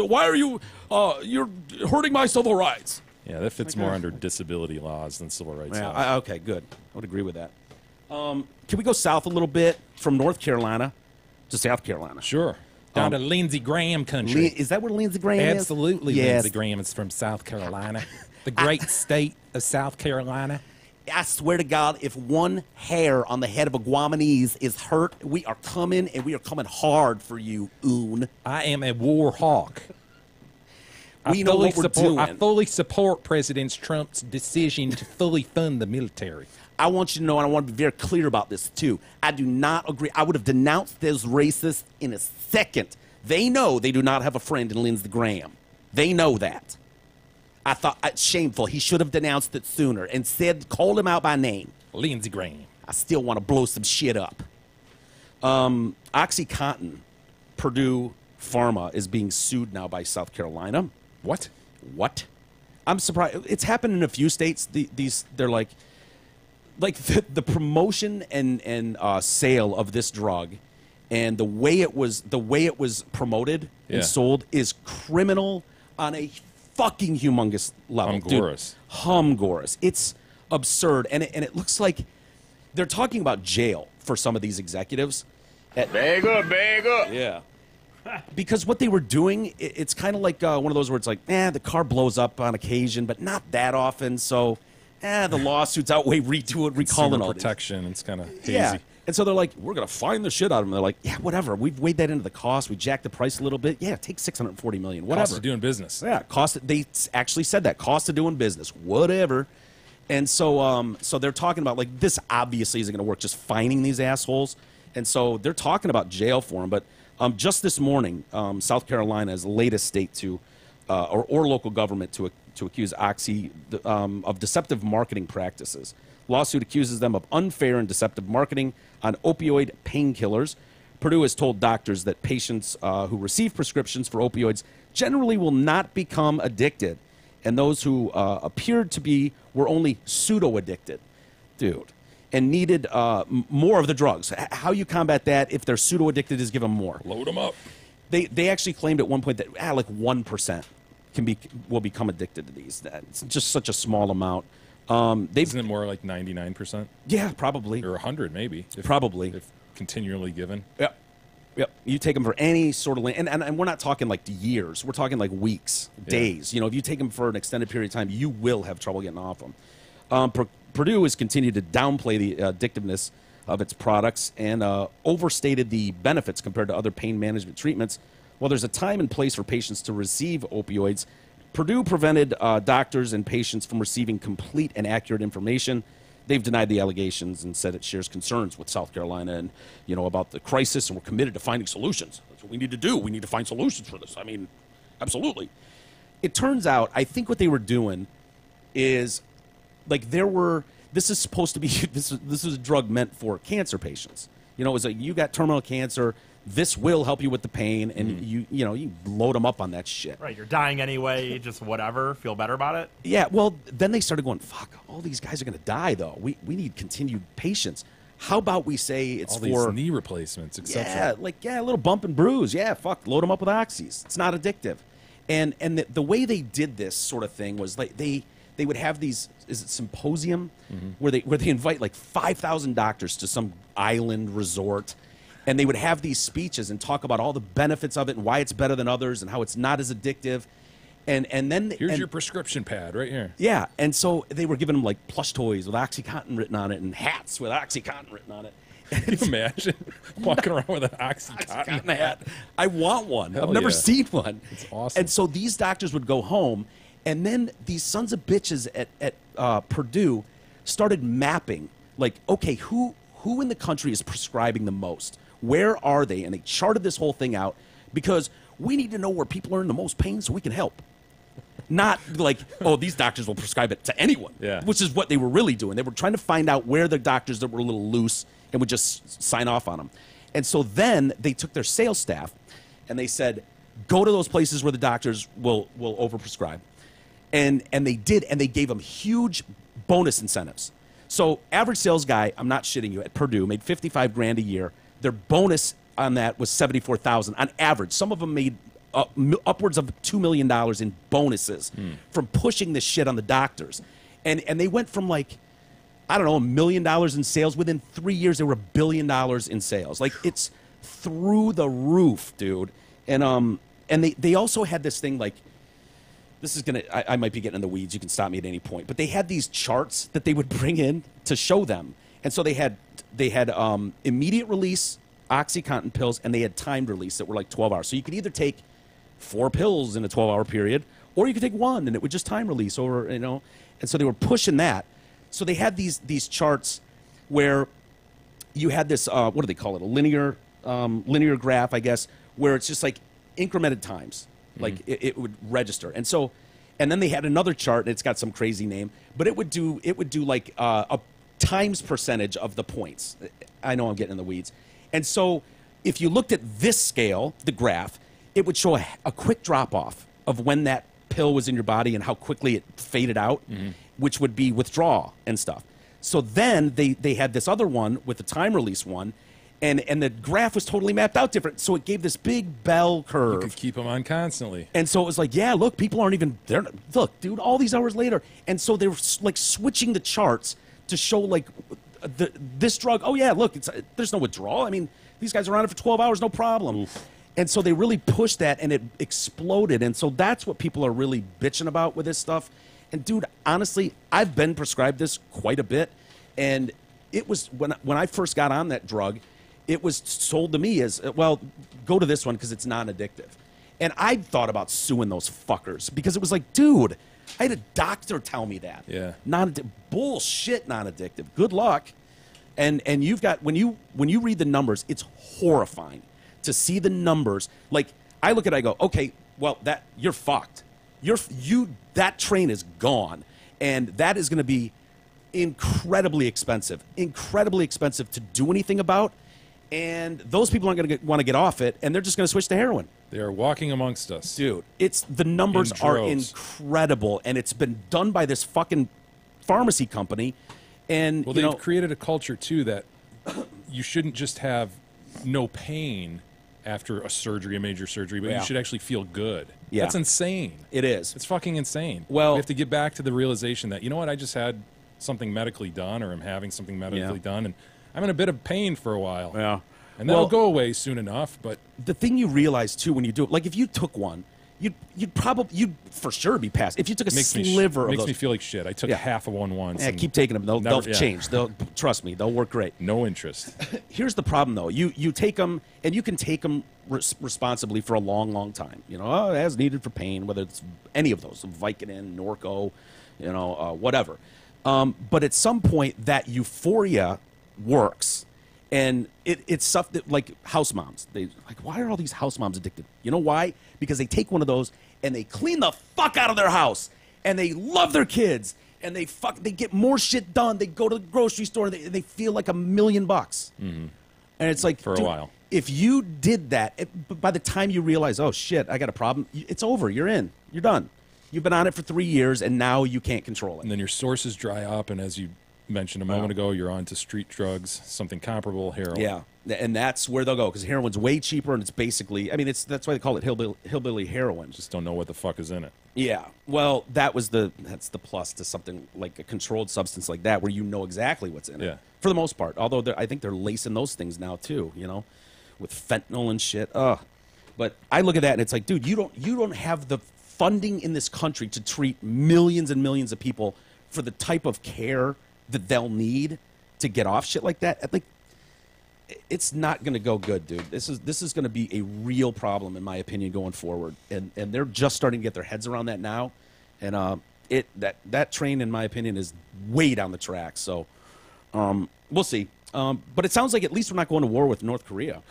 Why are you, you're hurting my civil rights. Yeah, that fits more under disability laws than civil rights laws. Okay, good. I would agree with that. Can we go south a little bit from North Carolina to South Carolina? Sure. Down to Lindsey Graham country. Is that where Lindsey Graham is? Absolutely. Lindsey Graham is from South Carolina, the great state of South Carolina. I swear to God, if one hair on the head of a Guamanese is hurt, we are coming, and we are coming hard for you, Oon. I am a war hawk. We know what we're doing. I fully support President Trump's decision to fully fund the military. I want you to know, and I want to be very clear about this, too. I do not agree. I would have denounced those racists in a second. They know they do not have a friend in Lindsey Graham. They know that. I thought it's shameful. He should have denounced it sooner and called him out by name. Lindsey Graham. I still want to blow some shit up. OxyContin, Purdue Pharma, is being sued now by South Carolina. What? I'm surprised. It's happened in a few states. They're like the promotion and sale of this drug, and the way it was promoted and sold is criminal on a fucking humongous level. Humgorous. It's absurd, and it looks like they're talking about jail for some of these executives. Bag up. Yeah. Because what they were doing, it's kind of like one of those where it's like, the car blows up on occasion, but not that often. So, the lawsuits outweigh recalling all protection. It's kind of hazy. Yeah. And so they're like, we're going to fine the shit out of them. They're like, yeah, whatever. We've weighed that into the cost. We jacked the price a little bit. Yeah, take $640 million. Whatever. Cost of doing business. Yeah, they actually said that. Cost of doing business. Whatever. And so they're talking about, like, this obviously isn't going to work, just fining these assholes. And so they're talking about jail for them. But just this morning, South Carolina is the latest state to, or local government to accuse Oxy of deceptive marketing practices. Lawsuit accuses them of unfair and deceptive marketing on opioid painkillers. Purdue has told doctors that patients who receive prescriptions for opioids generally will not become addicted, and those who appeared to be were only pseudo-addicted. Dude. And needed more of the drugs. How you combat that if they're pseudo-addicted is give them more. Load them up. They actually claimed at one point that like 1% will become addicted to these. It's just such a small amount. Isn't it more like 99%? Yeah, probably. Or 100 maybe. Probably. If continually given. Yep. You take them for any sort of, and we're not talking like years. We're talking like weeks, days. If you take them for an extended period of time, you will have trouble getting off them. Purdue has continued to downplay the addictiveness of its products and overstated the benefits compared to other pain management treatments. While there's a time and place for patients to receive opioids, Purdue prevented doctors and patients from receiving complete and accurate information. They've denied the allegations and said it shares concerns with South Carolina and, about the crisis, and we're committed to finding solutions. That's what we need to do. We need to find solutions for this. I mean, absolutely. It turns out, I think what they were doing is, like, this is supposed to be, this is a drug meant for cancer patients. It was like, you got terminal cancer, this will help you with the pain, and you load them up on that shit. Right, you're dying anyway, just whatever, feel better about it. Yeah, well, then they started going, fuck, all these guys are going to die, though. We need continued patience. How about we say it's all for these knee replacements, etc. Yeah, a little bump and bruise. Yeah, fuck, load them up with oxys. It's not addictive. And the way they did this sort of thing was like they would have these, is it symposium, where they invite like 5,000 doctors to some island resort. And they would have these speeches and talk about all the benefits of it and why it's better than others and how it's not as addictive. And then here's your prescription pad right here. Yeah, and so they were giving them like plush toys with OxyContin written on it and hats with OxyContin written on it. Can you imagine walking around with an OxyContin hat? I want one. Hell I've never yeah. seen one. It's awesome. And so these doctors would go home, and then these sons of bitches at Purdue started mapping like, okay, who in the country is prescribing the most? Where are they? And they charted this whole thing out because we need to know where people are in the most pain so we can help. Not like, oh, these doctors will prescribe it to anyone, which is what they were really doing. They were trying to find out where the doctors that were a little loose and would just sign off on them. And so then they took their sales staff and they said, go to those places where the doctors will overprescribe. And they did, and they gave them huge bonus incentives. So average sales guy, I'm not shitting you, at Purdue made $55,000 a year. Their bonus on that was $74,000 on average. Some of them made upwards of $2 million in bonuses from pushing this shit on the doctors. And they went from like, I don't know, $1 million in sales. Within 3 years, they were $1 billion in sales. Like, it's through the roof, dude. And they also had this thing like, this is gonna, I might be getting in the weeds. You can stop me at any point. But they had these charts that they would bring in to show them. And so they had immediate release OxyContin pills, and they had timed release that were like 12 hours. So you could either take 4 pills in a 12-hour period, or you could take 1, and it would just time release over, you know. And so they were pushing that. So they had these charts where you had this, what do they call it, a linear graph, I guess, where it's just like incremented times. Like it would register. And so, and then they had another chart, and it's got some crazy name, but it would do like a times percentage of the points. I know I'm getting in the weeds. And so if you looked at this scale, the graph, it would show a quick drop off of when that pill was in your body and how quickly it faded out, which would be withdrawal and stuff. So then they had this other one with the time release one, and the graph was totally mapped out different. So it gave this big bell curve. You could keep them on constantly. And so it was like, yeah, look, people aren't even there. Look, dude, all these hours later. And so they were like switching the charts to show like this drug. Oh, yeah, look, there's no withdrawal. I mean, these guys are on it for 12 hours, no problem. Oof. And so they really pushed that, and it exploded. And so that's what people are really bitching about with this stuff. And, dude, honestly, I've been prescribed this quite a bit. And it was when I first got on that drug, it was sold to me as, well, go to this one because it's non-addictive. And I thought about suing those fuckers because it was like, dude, I had a doctor tell me that. Yeah. Bullshit non-addictive. Good luck. And you've got, when you read the numbers, it's horrifying to see the numbers. Like, I look at it, I go, okay, well, you're fucked. That train is gone. And that is going to be incredibly expensive to do anything about. And those people aren't going to want to get off it, and they're just going to switch to heroin. They are walking amongst us. Dude, the numbers are incredible, and it's been done by this fucking pharmacy company. And well, they've created a culture, too, that you shouldn't just have no pain after a surgery, a major surgery, but you should actually feel good. Yeah. That's insane. It is. It's fucking insane. Well, we have to get back to the realization that, you know what, I just had something medically done, or I'm having something medically done, and I'm in a bit of pain for a while. Yeah. And that'll go away soon enough. But the thing you realize, too, when you do it, like if you took one, you'd for sure be passed. If you took a sliver of those. Makes me feel like shit. I took half of one once. Yeah, keep taking them. They'll change. Trust me, they'll work great. No interest. Here's the problem, though. You take them, and you can take them responsibly for a long, long time. You know, as needed for pain, whether it's any of those, Vicodin, Norco, whatever. But at some point, that euphoria works. And it's stuff that, like, house moms. Why are all these house moms addicted? You know why? Because they take one of those and they clean the fuck out of their house, and they love their kids, and they get more shit done. They go to the grocery store and they feel like $1 million. And it's like, for a while. If you did that, by the time you realize, oh shit, I got a problem, it's over. You're in. You're done. You've been on it for 3 years, and now you can't control it. And then your sources dry up, and as you mentioned a moment ago, you're on to street drugs, something comparable, heroin. Yeah, and that's where they'll go, because heroin's way cheaper, and it's basically, I mean, that's why they call it hillbilly heroin. Just don't know what the fuck is in it. Yeah, well, that's the plus to something like a controlled substance like that, where you know exactly what's in it. For the most part, although I think they're lacing those things now too, with fentanyl and shit. But I look at that and it's like, dude, you don't have the funding in this country to treat millions and millions of people for the type of care that they'll need to get off shit like that. Like, it's not going to go good, dude. This is going to be a real problem, in my opinion, going forward. And they're just starting to get their heads around that now. And that train, in my opinion, is way down the track. So We'll see. But it sounds like at least we're not going to war with North Korea.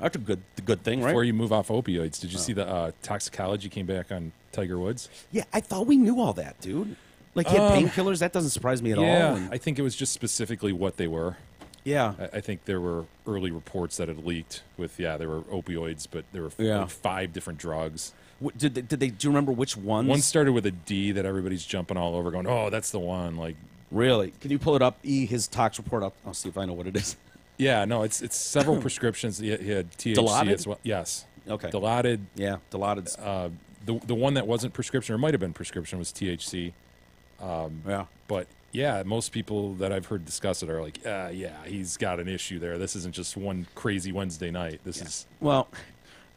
That's the good thing, right? Before you move off opioids, did you see the toxicology came back on Tiger Woods? Yeah, I thought we knew all that, dude. Like, he had painkillers? That doesn't surprise me at all. Yeah, I think it was just specifically what they were. Yeah. I think there were early reports that had leaked with, there were opioids, but there were like 5 different drugs. Do you remember which ones? One started with a D that everybody's jumping all over, going, "Oh, that's the one!" Like, really? Can you pull it up? His tox report up. I'll see if I know what it is. Yeah, no, it's several prescriptions. He had THC Dilaudid? as well. Yes. Okay. Dilaudid. Yeah, Dilaudid. The one that wasn't prescription, or might have been prescription, was THC. Yeah. But yeah, most people that I've heard discuss it are like, he's got an issue there. This isn't just one crazy Wednesday night. This is Well,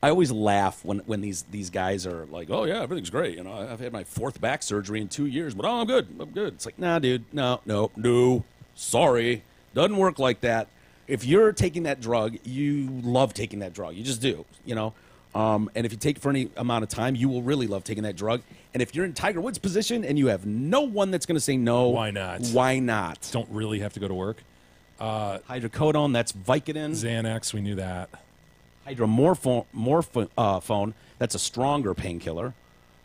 I always laugh when these guys are like, "Oh yeah, everything's great. You know, I've had my 4th back surgery in 2 years, but I'm good. I'm good." It's like, nah, dude, no. Sorry, doesn't work like that. If you're taking that drug, you love taking that drug. You just do, you know. And if you take it for any amount of time, you will really love taking that drug. And if you're in Tiger Woods' position and you have no one that's going to say no, why not? Why not? Don't really have to go to work. Hydrocodone, that's Vicodin. Xanax, we knew that. Hydromorphone, that's a stronger painkiller,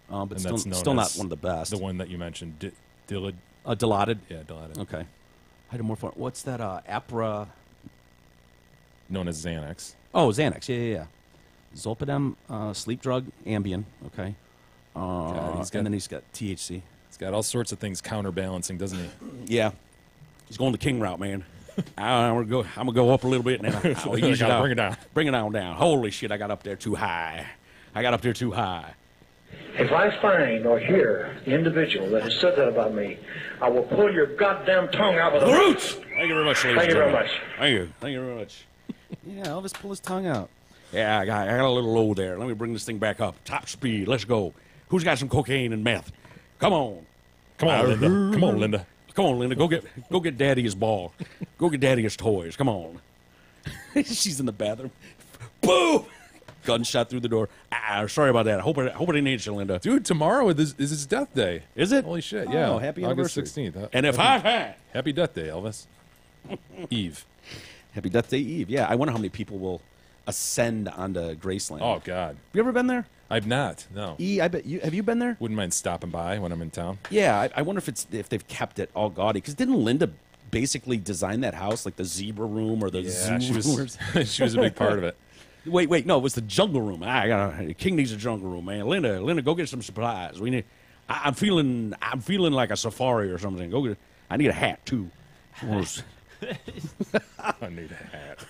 but still not one of the best. The one that you mentioned, Dilaudid. Yeah, Dilaudid. Okay. Hydromorphone. What's that? Apra. Known as Xanax. Oh, Xanax. Yeah. Zolpidem, sleep drug, Ambien. Okay. And then he's got THC. He's got all sorts of things counterbalancing, doesn't he? Yeah. He's going the king route, man. I'm gonna go up a little bit now. Bring it down. Bring it on down. Holy shit! I got up there too high. If I find or hear the individual that has said that about me, I will pull your goddamn tongue out of the roots. Thank you very much, ladies. Thank you very much. Thank you very much. Yeah, Elvis, pull his tongue out. Yeah, I got a little low there. Let me bring this thing back up. Top speed. Let's go. Who's got some cocaine and meth? Come on, Linda. Come on, Linda. Come on, Linda. Go get Daddy his ball. Go get Daddy his toys. Come on. She's in the bathroom. Boom! Gunshot through the door. Sorry about that. I hope it didn't hit you, Linda. Dude, tomorrow is his death day. Is it? Holy shit! Yeah. Oh, happy August anniversary. 16th. And if I've had happy death day, Elvis. Eve. Happy Death Day Eve. Yeah, I wonder how many people will ascend onto Graceland. Oh God. You ever been there? I've not. No. I bet you. Have you been there? Wouldn't mind stopping by when I'm in town. Yeah, I wonder if they've kept it all gaudy. Because didn't Linda basically design that house, like the zebra room or the zoo? She was a big part of it. Wait, no, it was the jungle room. King needs a jungle room, man. Linda, go get some supplies. I'm feeling like a safari or something. I need a hat too. I need a hat.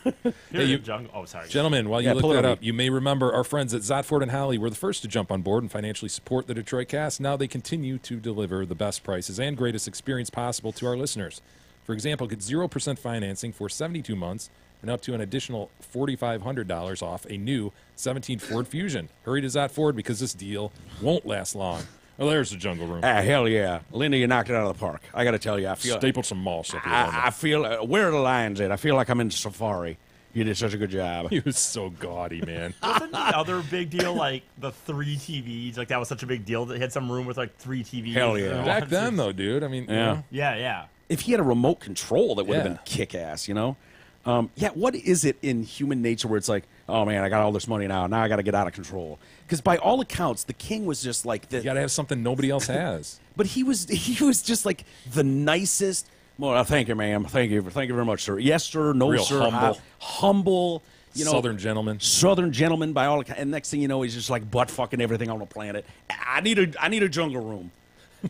Hey, oh, sorry. Gentlemen, while you look that up, you may remember our friends at Zotford and Holly were the first to jump on board and financially support the Detroit Cast. Now they continue to deliver the best prices and greatest experience possible to our listeners. For example, get 0% financing for 72 months and up to an additional $4,500 off a new 17 Ford Fusion. Hurry to Zotford because this deal won't last long. Oh, there's the jungle room. Hell yeah. Linda, you knocked it out of the park. I got to tell you, I feel... Stapled some moss up here. I feel... where are the lions at? I feel like I'm in safari. You did such a good job. He was so gaudy, man. Wasn't the other big deal, like, the 3 TVs? Like, that was such a big deal. They had some room with, like, 3 TVs. Hell yeah. Back then, though, dude. I mean, yeah. You know? Yeah. If he had a remote control, that would have been kick-ass, you know? What is it in human nature where it's like, oh, man, I got all this money now. Now I got to get out of control. Because by all accounts, the king was just like the... You got to have something nobody else has. But he was just like the nicest... Well, thank you, ma'am. Thank you very much, sir. Yes, sir. No, Real sir. Humble. You know, Southern gentleman. Southern gentleman by all accounts. And next thing you know, he's just like butt-fucking everything on the planet. I need a jungle room.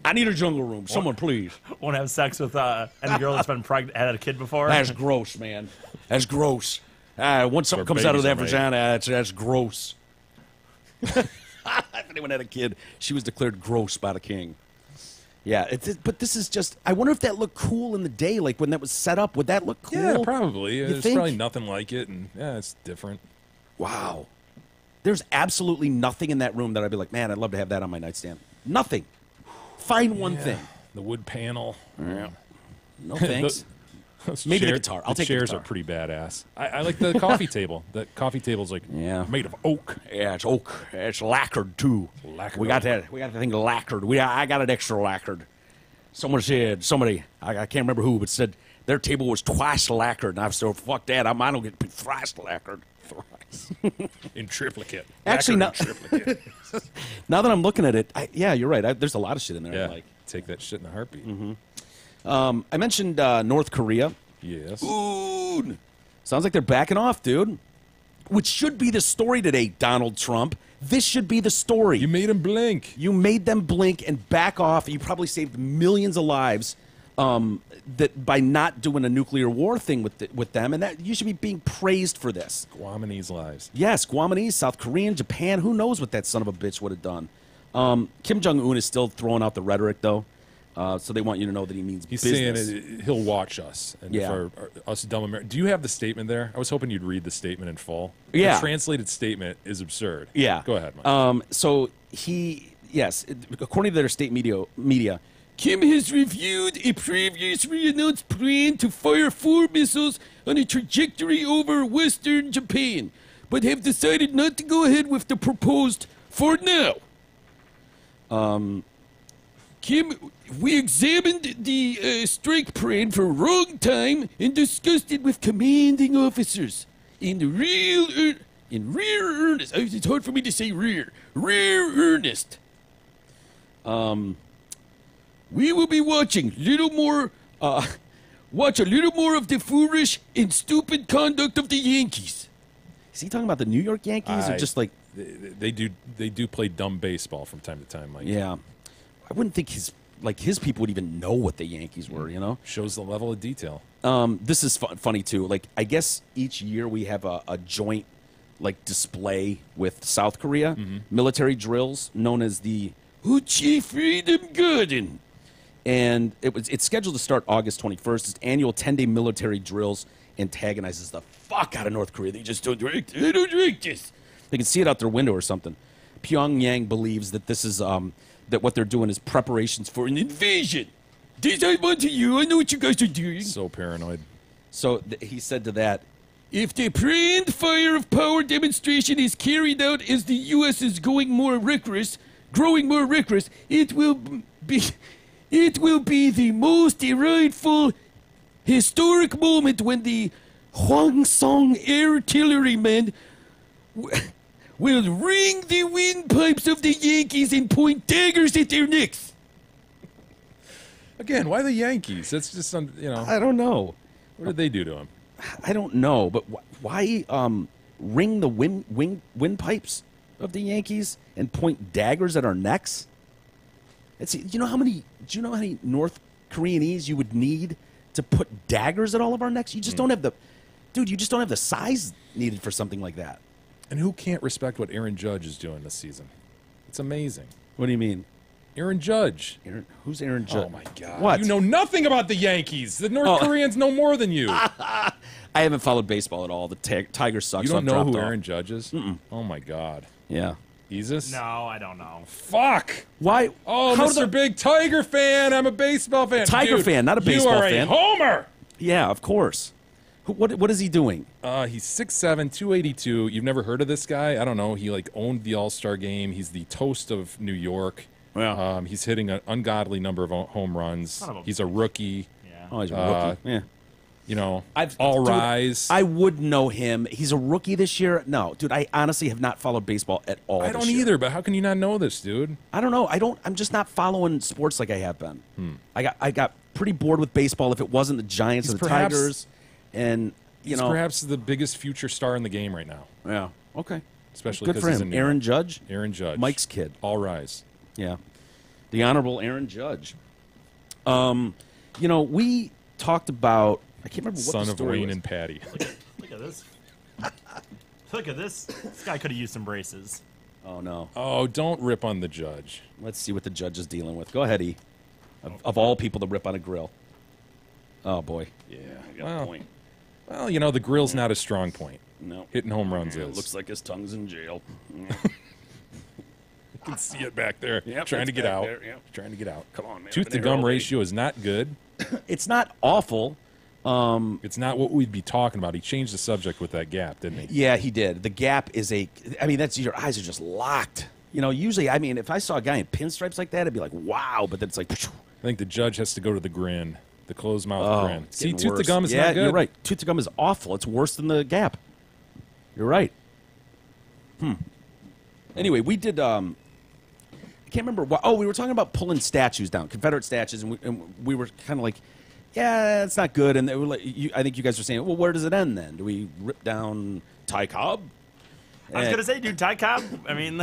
I need a jungle room. Someone, please. Won't have sex with any girl that's been pregnant, had a kid before? That's gross, man. That's gross. Once something comes out of that vagina, that's gross. If anyone had a kid, she was declared gross by the king. Yeah, but this is just... I wonder if that looked cool in the day, like when that was set up. Would that look cool? Yeah, probably. There's think? probably nothing like it, and yeah, it's different. Wow. There's absolutely nothing in that room that I'd be like, man, I'd love to have that on my nightstand. Nothing. Find one thing. The wood panel. Yeah. No thanks. Maybe the guitar. I'll take the chairs guitar. are pretty badass. I like the coffee table. The coffee table's like made of oak. Yeah, it's oak. It's lacquered too. We got that. We got the thing lacquered. I got it extra lacquered. Somebody I can't remember who, but said their table was twice lacquered. And I was so, fuck that. I don't get thrice lacquered. In triplicate. Actually, triplicate. now that I'm looking at it, yeah, you're right. There's a lot of shit in there. Yeah, Like, take that shit in a heartbeat. I mentioned North Korea. Yes. Ooh, sounds like they're backing off, dude. Which should be the story today, Donald Trump. This should be the story. You made them blink. You made them blink and back off. You probably saved millions of lives that by not doing a nuclear war thing with them, and that you should be being praised for this. Guamanese lives. Yes, Guamanese, South Korean, Japan. Who knows what that son of a bitch would have done? Kim Jong-un is still throwing out the rhetoric, though. So they want you to know that he means He's business. saying he'll watch us. And Yeah. if us dumb Americans. Do you have the statement there? I was hoping you'd read the statement in full. Yeah. The translated statement is absurd. Yeah. Go ahead, Mike. So according to their state media, Kim has reviewed a previously announced plan to fire 4 missiles on a trajectory over western Japan, but have decided not to go ahead with the proposed for now. Kim, we examined the strike plan for a long time and discussed it with commanding officers. In real earnest. It's hard for me to say rare earnest. We will be watching a little more of the foolish and stupid conduct of the Yankees. Is he talking about the New York Yankees or just like they do play dumb baseball from time to time, Mike. Yeah. I wouldn't think his people would even know what the Yankees were, you know? Shows the level of detail. This is funny, too. Like, I guess each year we have a joint, like, display with South Korea, military drills known as the Uchi Freedom Garden. And it's scheduled to start August 21st. It's annual 10-day military drills antagonizes the fuck out of North Korea. They just don't like this. They can see it out their window or something. Pyongyang believes that this is that what they're doing is preparations for an invasion. This I want to you. I know what you guys are doing. So paranoid. So he said to that, if the planned fire of power demonstration is carried out as the U.S. is growing more rigorous, it will be the most delightful, historic moment when the Hwang-Song artillerymen will ring the windpipes of the Yankees and point daggers at their necks. Again, why the Yankees? That's just I don't know. What did they do to him? I don't know, but why ring the windpipes of the Yankees and point daggers at our necks? Do you know how many North Koreanese you would need to put daggers at all of our necks? You just don't have you just don't have the size needed for something like that. And who can't respect what Aaron Judge is doing this season? It's amazing. What do you mean? Aaron Judge. Who's Aaron Judge? Oh, my God. What? You know nothing about the Yankees. The North Koreans know more than you. I haven't followed baseball at all. The Tigers suck. You so don't I've know dropped who off. Aaron Judge is? Oh, my God. Yeah. Jesus? No, I don't know. Fuck. Why? Oh, Mr. Big Tiger fan. I'm a baseball fan. Tiger Dude, fan, not a baseball fan. fan. You are a homer. Yeah, of course. What is he doing? He's 6'7", 282. You've never heard of this guy? I don't know. He owned the All-Star game. He's the toast of New York. Yeah. He's hitting an ungodly number of home runs. He's a rookie. Yeah. Oh, he's a rookie. Yeah. You know, Dude, rise. I would know him. He's a rookie this year. No, dude, I honestly have not followed baseball at all. I don't either, but how can you not know this, dude? I don't know. I'm just not following sports like I have been. I got pretty bored with baseball if it wasn't the Giants He's or the Tigers. And, he's perhaps the biggest future star in the game right now. Yeah. Okay. Especially good because for he's him. in New York. Aaron Judge? Aaron Judge. Mike's kid. All rise. Yeah. The Honorable Aaron Judge. We talked about, I can't remember what Son the of story Wayne was. and Patty. Look at this. Look at this. This guy could have used some braces. Oh, no. Oh, don't rip on the Judge. Let's see what the judge is dealing with. Go ahead, E. Of all people to rip on a grill. Oh, boy. Yeah. I got a point. Well, the grill's not a strong point. No. Hitting home runs is. Looks like his tongue's in jail. You can see it back there. Yep, trying it's to get back out. there, yep. Trying to get out. Come on, man. Tooth to gum ratio is not good. It's not awful. It's not what we'd be talking about. He changed the subject with that gap, didn't he? Yeah, he did. The gap is that's your eyes are just locked. Usually, if I saw a guy in pinstripes like that, I'd be like, wow. But then it's like, I think the Judge has to go to the grin. The closed mouth grin. It's See, getting tooth to worse. gum is yeah, not good. You're right. Tooth to gum is awful. It's worse than the gap. You're right. Anyway, we did. I can't remember what. Oh, we were talking about pulling statues down, Confederate statues, and we were kind of like, yeah, that's not good. And they were like, I think you guys were saying, well, where does it end then? Do we rip down Ty Cobb? I was gonna say, dude, Ty Cobb. I mean,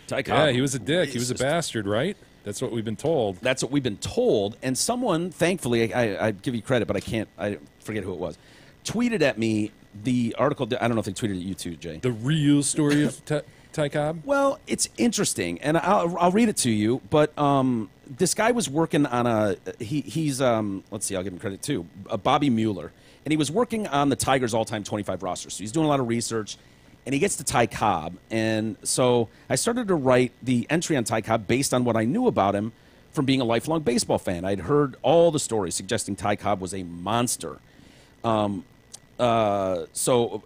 Ty Cobb. Yeah, he was a dick. He was a bastard, right? That's what we've been told. That's what we've been told. And someone, thankfully, I give you credit, but I forget who it was, tweeted at me the article. I don't know if they tweeted at you too, Jay. The real story of Ty Cobb? Well, it's interesting, and I'll read it to you. But this guy was working on he's let's see, I'll give him credit too, Bobby Mueller, and he was working on the Tigers' all-time 25 roster. So he's doing a lot of research, and he gets to Ty Cobb, and so I started to write the entry on Ty Cobb based on what I knew about him from being a lifelong baseball fan. I'd heard all the stories suggesting Ty Cobb was a monster. So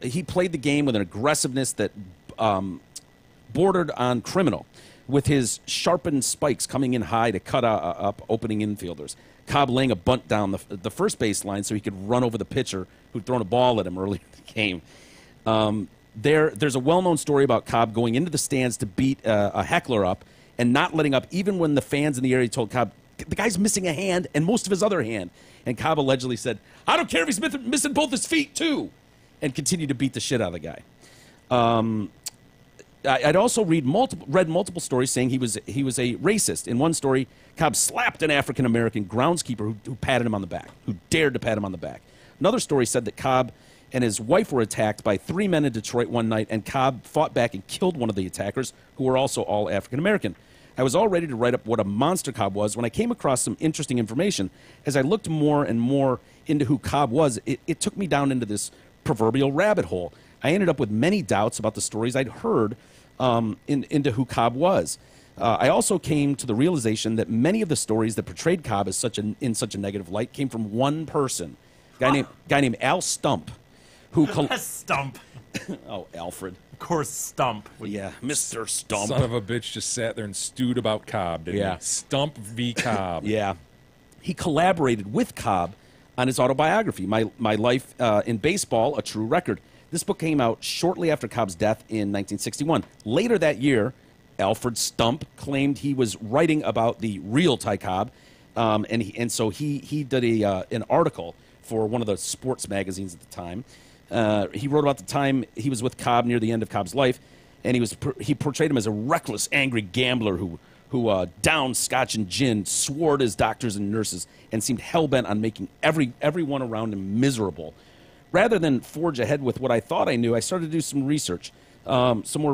he played the game with an aggressiveness that bordered on criminal, with his sharpened spikes coming in high to cut up opening infielders. Cobb laying a bunt down the first base line so he could run over the pitcher who'd thrown a ball at him early in the game. There's a well-known story about Cobb going into the stands to beat a heckler up and not letting up even when the fans in the area told Cobb, the guy's missing a hand and most of his other hand. And Cobb allegedly said, I don't care if he's missing both his feet, too, and continued to beat the shit out of the guy. I'd also read multiple stories saying he was a racist. In one story, Cobb slapped an African-American groundskeeper who patted him on the back, who dared to pat him on the back. Another story said that Cobb and his wife were attacked by 3 men in Detroit one night, and Cobb fought back and killed one of the attackers, who were also all African-American. I was all ready to write up what a monster Cobb was when I came across some interesting information. As I looked more and more into who Cobb was, it took me down into this proverbial rabbit hole. I ended up with many doubts about the stories I'd heard into who Cobb was. I also came to the realization that many of the stories that portrayed Cobb as in such a negative light came from one person, a guy named Al Stump, who Stump. Oh, Alfred. Of course, Stump. Well, yeah, Mr. Stump. Son of a bitch just sat there and stewed about Cobb, didn't he? Stump v. Cobb. Yeah. He collaborated with Cobb on his autobiography, My Life in Baseball, A True Record. This book came out shortly after Cobb's death in 1961. Later that year, Alfred Stump claimed he was writing about the real Ty Cobb, and so he did an article for one of the sports magazines at the time. He wrote about the time he was with Cobb near the end of Cobb's life, and he portrayed him as a reckless, angry gambler who downed scotch and gin, swore at his doctors and nurses, and seemed hell-bent on making everyone around him miserable. Rather than forge ahead with what I thought I knew, I started to do some more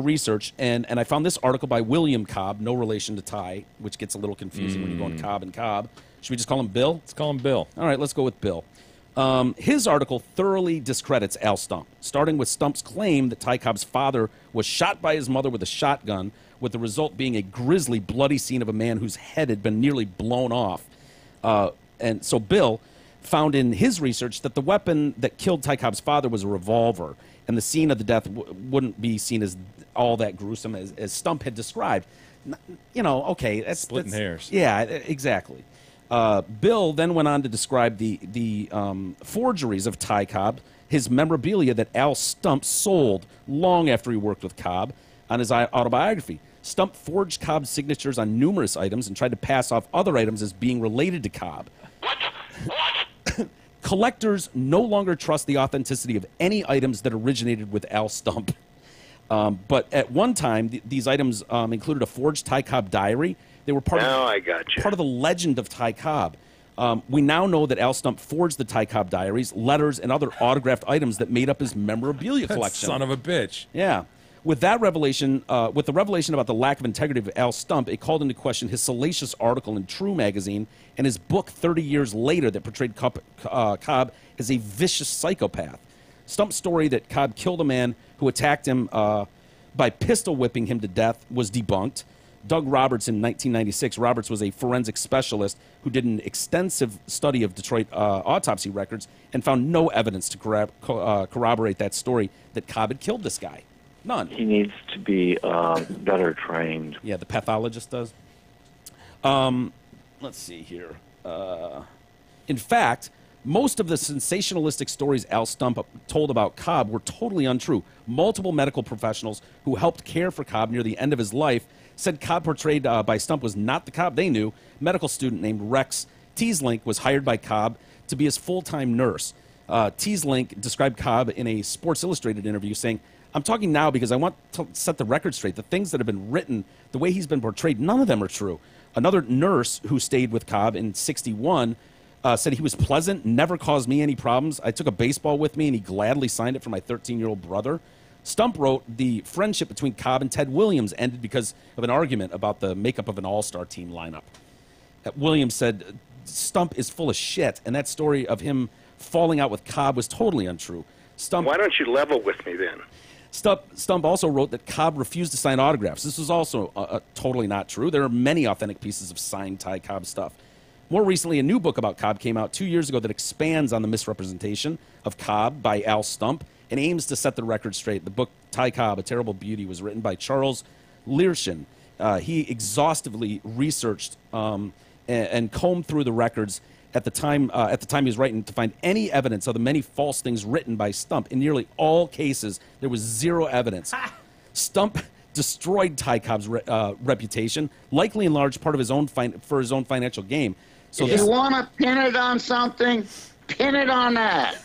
research, and I found this article by William Cobb, no relation to Ty, which gets a little confusing when you're going Cobb and Cobb. Should we just call him Bill? Let's call him Bill. All right, let's go with Bill. His article thoroughly discredits Al Stump, starting with Stump's claim that Ty Cobb's father was shot by his mother with a shotgun, with the result being a grisly, bloody scene of a man whose head had been nearly blown off. And so Bill found in his research that the weapon that killed Ty Cobb's father was a revolver, and the scene of the death wouldn't be seen as all that gruesome as Stump had described. You know, okay, that's splitting hairs. Yeah, exactly. Bill then went on to describe the forgeries of Ty Cobb, his memorabilia that Al Stump sold long after he worked with Cobb on his autobiography. Stump forged Cobb's signatures on numerous items and tried to pass off other items as being related to Cobb. Collectors no longer trust the authenticity of any items that originated with Al Stump. But at one time, these items included a forged Ty Cobb diary. They were part of the legend of Ty Cobb. We now know that Al Stump forged the Ty Cobb diaries, letters, and other autographed items that made up his memorabilia collection. Son of a bitch. Yeah. With that revelation, with the revelation about the lack of integrity of Al Stump, it called into question his salacious article in True magazine and his book 30 years later that portrayed Cobb as a vicious psychopath. Stump's story that Cobb killed a man who attacked him by pistol whipping him to death was debunked. Doug Roberts in 1996, Roberts was a forensic specialist who did an extensive study of Detroit autopsy records and found no evidence to corroborate that story that Cobb had killed this guy. None. He needs to be better trained. Yeah, the pathologist does. Let's see here. In fact, most of the sensationalistic stories Al Stump told about Cobb were totally untrue. Multiple medical professionals who helped care for Cobb near the end of his life said Cobb portrayed by Stump was not the Cobb they knew. A medical student named Rex Teaslink was hired by Cobb to be his full-time nurse. Teaslink described Cobb in a Sports Illustrated interview saying, "I'm talking now because I want to set the record straight. The things that have been written, the way he's been portrayed, none of them are true." Another nurse who stayed with Cobb in 1961 said he was pleasant, never caused me any problems. I took a baseball with me, and he gladly signed it for my 13-year-old brother. Stump wrote the friendship between Cobb and Ted Williams ended because of an argument about the makeup of an all-star team lineup. Williams said, Stump is full of shit, and that story of him falling out with Cobb was totally untrue. Stump, why don't you level with me then? Stump also wrote that Cobb refused to sign autographs. This was also totally not true. There are many authentic pieces of signed Ty Cobb stuff. More recently, a new book about Cobb came out 2 years ago that expands on the misrepresentation of Cobb by Al Stump and aims to set the record straight. The book, Ty Cobb, A Terrible Beauty, was written by Charles Learshin. He exhaustively researched and combed through the records at the time he was writing to find any evidence of the many false things written by Stump. In nearly all cases, there was zero evidence. Stump destroyed Ty Cobb's reputation, likely in large part of his own for his own financial gain. So if you want to pin it on something, pin it on that.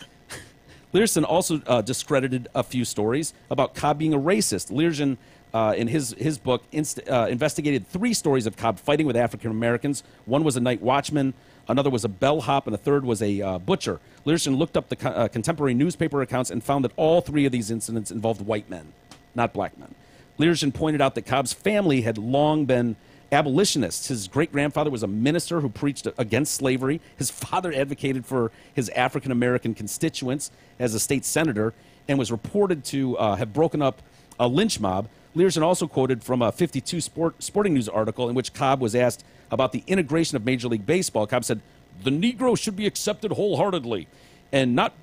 Learson also discredited a few stories about Cobb being a racist. Learson, in his book, investigated 3 stories of Cobb fighting with African Americans. One was a night watchman, another was a bellhop, and a third was a butcher. Learson looked up the contemporary newspaper accounts and found that all 3 of these incidents involved white men, not black men. Learson pointed out that Cobb's family had long been abolitionists. His great-grandfather was a minister who preached against slavery. His father advocated for his African-American constituents as a state senator and was reported to have broken up a lynch mob. Learson also quoted from a 52 Sporting News article in which Cobb was asked about the integration of Major League Baseball. Cobb said, "The Negro should be accepted wholeheartedly and not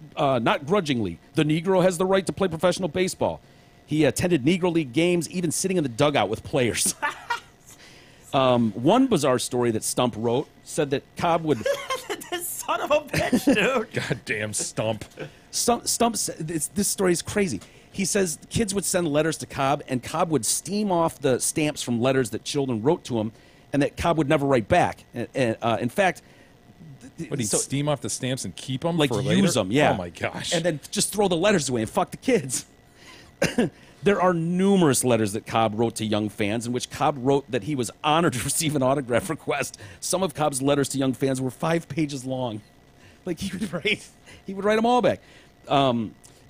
grudgingly. The Negro has the right to play professional baseball." He attended Negro League games, even sitting in the dugout with players. One bizarre story that Stump wrote said that Cobb would... Son of a bitch, dude. Goddamn Stump. Stump said, this story is crazy. He says kids would send letters to Cobb, and Cobb would steam off the stamps from letters that children wrote to him, and that Cobb would never write back. In fact... Would he steam off the stamps and keep them like for use later? them, yeah. Oh, my gosh. And then just throw the letters away and fuck the kids. There are numerous letters that Cobb wrote to young fans in which Cobb wrote that he was honored to receive an autograph request. Some of Cobb's letters to young fans were 5 pages long. Like he would write them all back.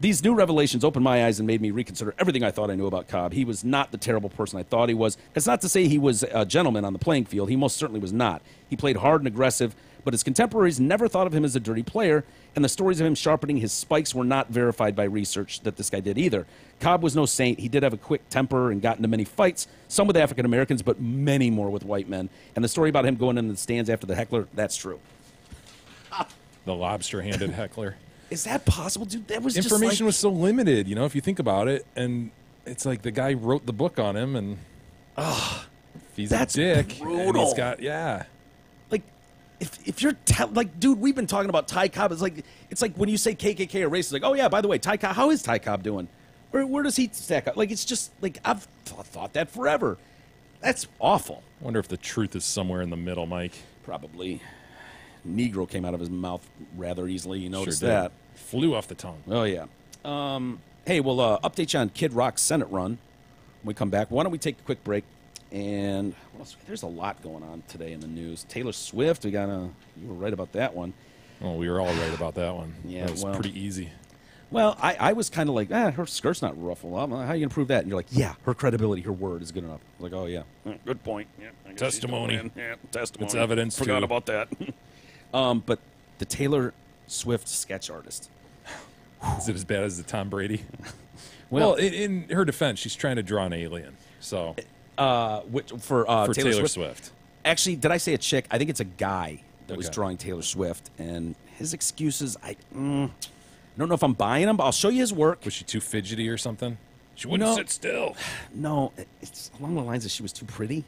These new revelations opened my eyes and made me reconsider everything I thought I knew about Cobb. He was not the terrible person I thought he was. It's not to say he was a gentleman on the playing field. He most certainly was not. He played hard and aggressive, but his contemporaries never thought of him as a dirty player, and the stories of him sharpening his spikes were not verified by research that this guy did either. Cobb was no saint. He did have a quick temper and got into many fights, some with African Americans, but many more with white men. And the story about him going into the stands after the heckler, that's true. The lobster-handed heckler. Is that possible, dude? That was information just like... was so limited, you know, if you think about it. And it's like the guy wrote the book on him, and he's that's a dick. brutal. And he's got, yeah. Like, if you're like, dude, we've been talking about Ty Cobb. It's like when you say KKK or racist, like, oh yeah, by the way, Ty Cobb. How is Ty Cobb doing? Where does he stack up? Like, it's just like I've thought that forever. That's awful. I wonder if the truth is somewhere in the middle, Mike. Probably. Negro came out of his mouth rather easily. You noticed Sure did. that. Flew off the tongue. Oh, yeah. Hey, we'll update you on Kid Rock's Senate run when we come back. Why don't we take a quick break? And what else? There's a lot going on today in the news. Taylor Swift, you were right about that one. Well, we were all right about that one. Yeah, that was pretty easy. Well, I was kind of like, her skirt's not ruffled. How are you going to prove that? And you're like, yeah, her credibility, her word is good enough. I'm like, oh, yeah. Good point. Yeah, I guess Testimony. Yeah, testimony. It's evidence, Forgot too. about that. But the Taylor Swift sketch artist. Is it as bad as the Tom Brady? Well, in her defense, she's trying to draw an alien. So for Taylor Swift. Actually, did I say a chick? I think it's a guy that was drawing Taylor Swift, and his excuses, I don't know if I'm buying them, but I'll show you his work. Was she too fidgety or something? She wouldn't sit still. No, it's along the lines that she was too pretty.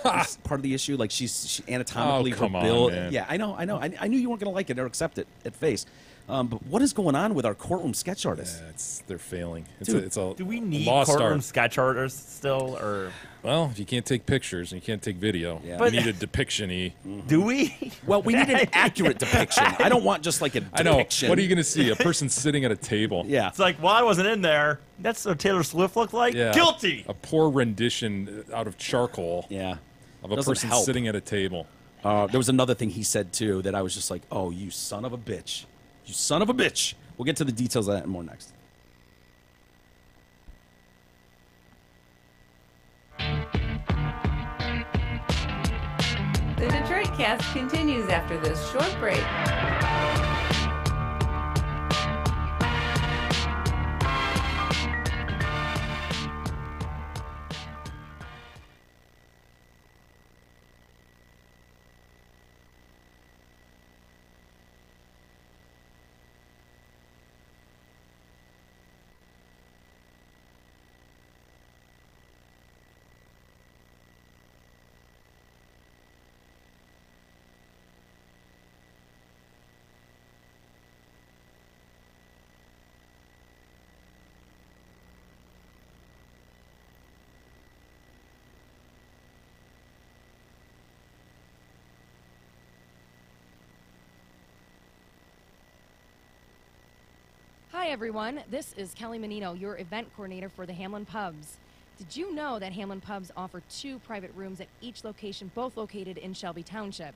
is part of the issue. Like she anatomically Oh, come her on, build. man. Yeah, I know. I knew you weren't going to like it or accept it at face. But what is going on with our courtroom sketch artists? They're failing. Dude, It's a Do we need lost courtroom art. sketch artists still, or Well, if you can't take pictures and you can't take video, Yeah. you But- need a depiction-y. do we? Well, we need an accurate depiction. I don't want just like a I know. depiction. What are you going to see? A person sitting at a table. Yeah. It's like, well, I wasn't in there. That's what Taylor Swift looked like. Yeah. Guilty. A poor rendition out of charcoal Yeah. of a Doesn't person help. sitting at a table. There was another thing he said too that I was just like, "Oh, you son of a bitch! You son of a bitch!" We'll get to the details of that and more next. The Detroit Cast continues after this short break. Hi everyone, this is Kelly Menino, your event coordinator for the Hamlin Pubs. Did you know that Hamlin Pubs offer 2 private rooms at each location, both located in Shelby Township?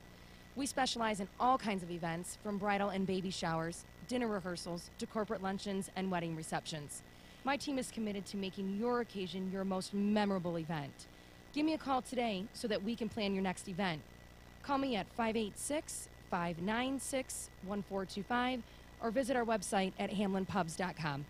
We specialize in all kinds of events, from bridal and baby showers, dinner rehearsals, to corporate luncheons and wedding receptions. My team is committed to making your occasion your most memorable event. Give me a call today so that we can plan your next event. Call me at 586-596-1425 or visit our website at hamlinpubs.com.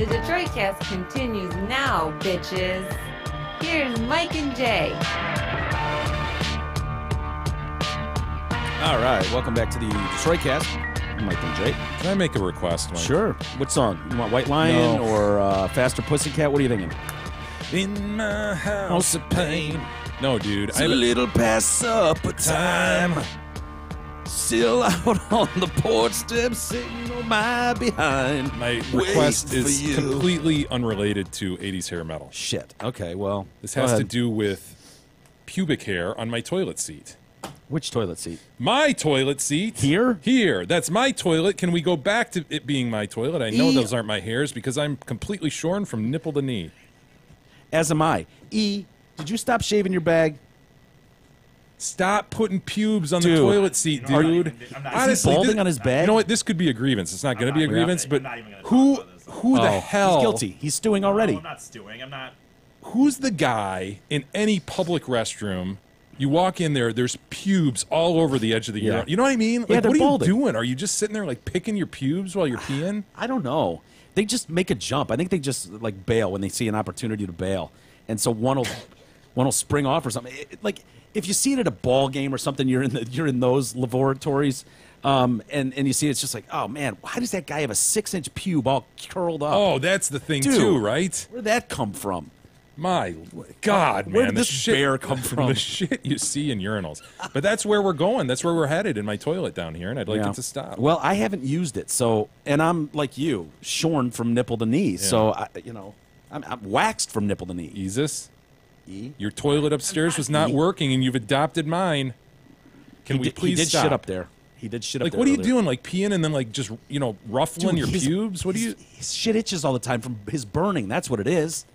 The Detroit Cast continues now, bitches. Here's Mike and Jay. All right, welcome back to the Detroit Cast. Mike and Jay. Can I make a request, Mike? Sure. What song? You want White Lion No. or Faster Pussycat? What are you thinking? In my house of pain. No, dude. It's a little past supper time. Still out on the porch steps, sitting on my behind. My request waiting is for you. completely unrelated to 80s hair metal. Shit. Okay, well. This go has to ahead. do with pubic hair on my toilet seat. Which toilet seat? My toilet seat. Here? Here. That's my toilet. Can we go back to it being my toilet? I know those aren't my hairs because I'm completely shorn from nipple to knee. As am I. Did you stop shaving your bag? Stop putting pubes on Dude. the toilet seat, You know, dude. Is he balding on his bag? You know what? This could be a grievance. It's not going to be a grievance, but I'm not even gonna who talk about this. who the Oh, hell? He's guilty. He's stewing already. No, I'm not stewing. I'm not. Who's the guy in any public restroom? You walk in there, there's pubes all over the edge of the urinal. You know what I mean? Like, Yeah, they're what are balding. you doing? Are you just sitting there like picking your pubes while you're peeing? I don't know. They just make a jump. I think they just like bail when they see an opportunity to bail, and so one will spring off or something. Like if you see it at a ball game or something, you're in those laboratories, and you see it's just like, oh man, why does that guy have a 6-inch pube all curled up? Oh, that's the thing Dude, too, right? Where'd that come from? My God, man. Where did the this shit, bear come from? The shit you see in urinals. But that's where we're going. That's where we're headed in my toilet down here, and I'd like Yeah. it to stop. Well, I haven't used it, and I'm like you, shorn from nipple to knee. So I'm waxed from nipple to knee. Jesus, your toilet upstairs was not working, and you've adopted mine. Can we please He did stop? shit up there. He did shit up Like, there. what are you earlier. doing? Like peeing and then like just ruffling your his- pubes? What do you? His shit itches all the time from his burning. That's what it is.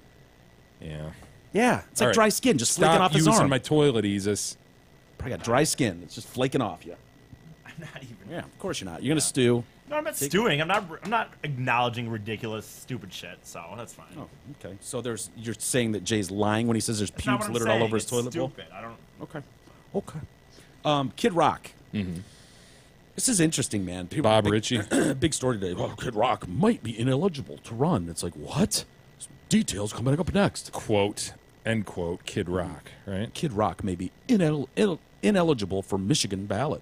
Yeah. Yeah, it's like All right. dry skin, just Stop flaking off his using arm. my toilet, Jesus. Probably got dry skin. It's just flaking off you. I'm not even. Yeah, of course you're not. You're gonna stew. No, I'm not stewing. I'm not acknowledging ridiculous, stupid shit. So that's fine. Oh, okay. So you're saying that Jay's lying when he says there's That's not pubes what I'm littered all saying. over his It's toilet bowl. stupid. I don't. Okay. Kid Rock. Mm-hmm. This is interesting, man. People, Bob Ritchie. Big story today. Oh, Kid Rock might be ineligible to run. It's like, what? Details coming up next. Quote, end quote, Kid Rock, right? Kid Rock may be ineligible for Michigan ballot.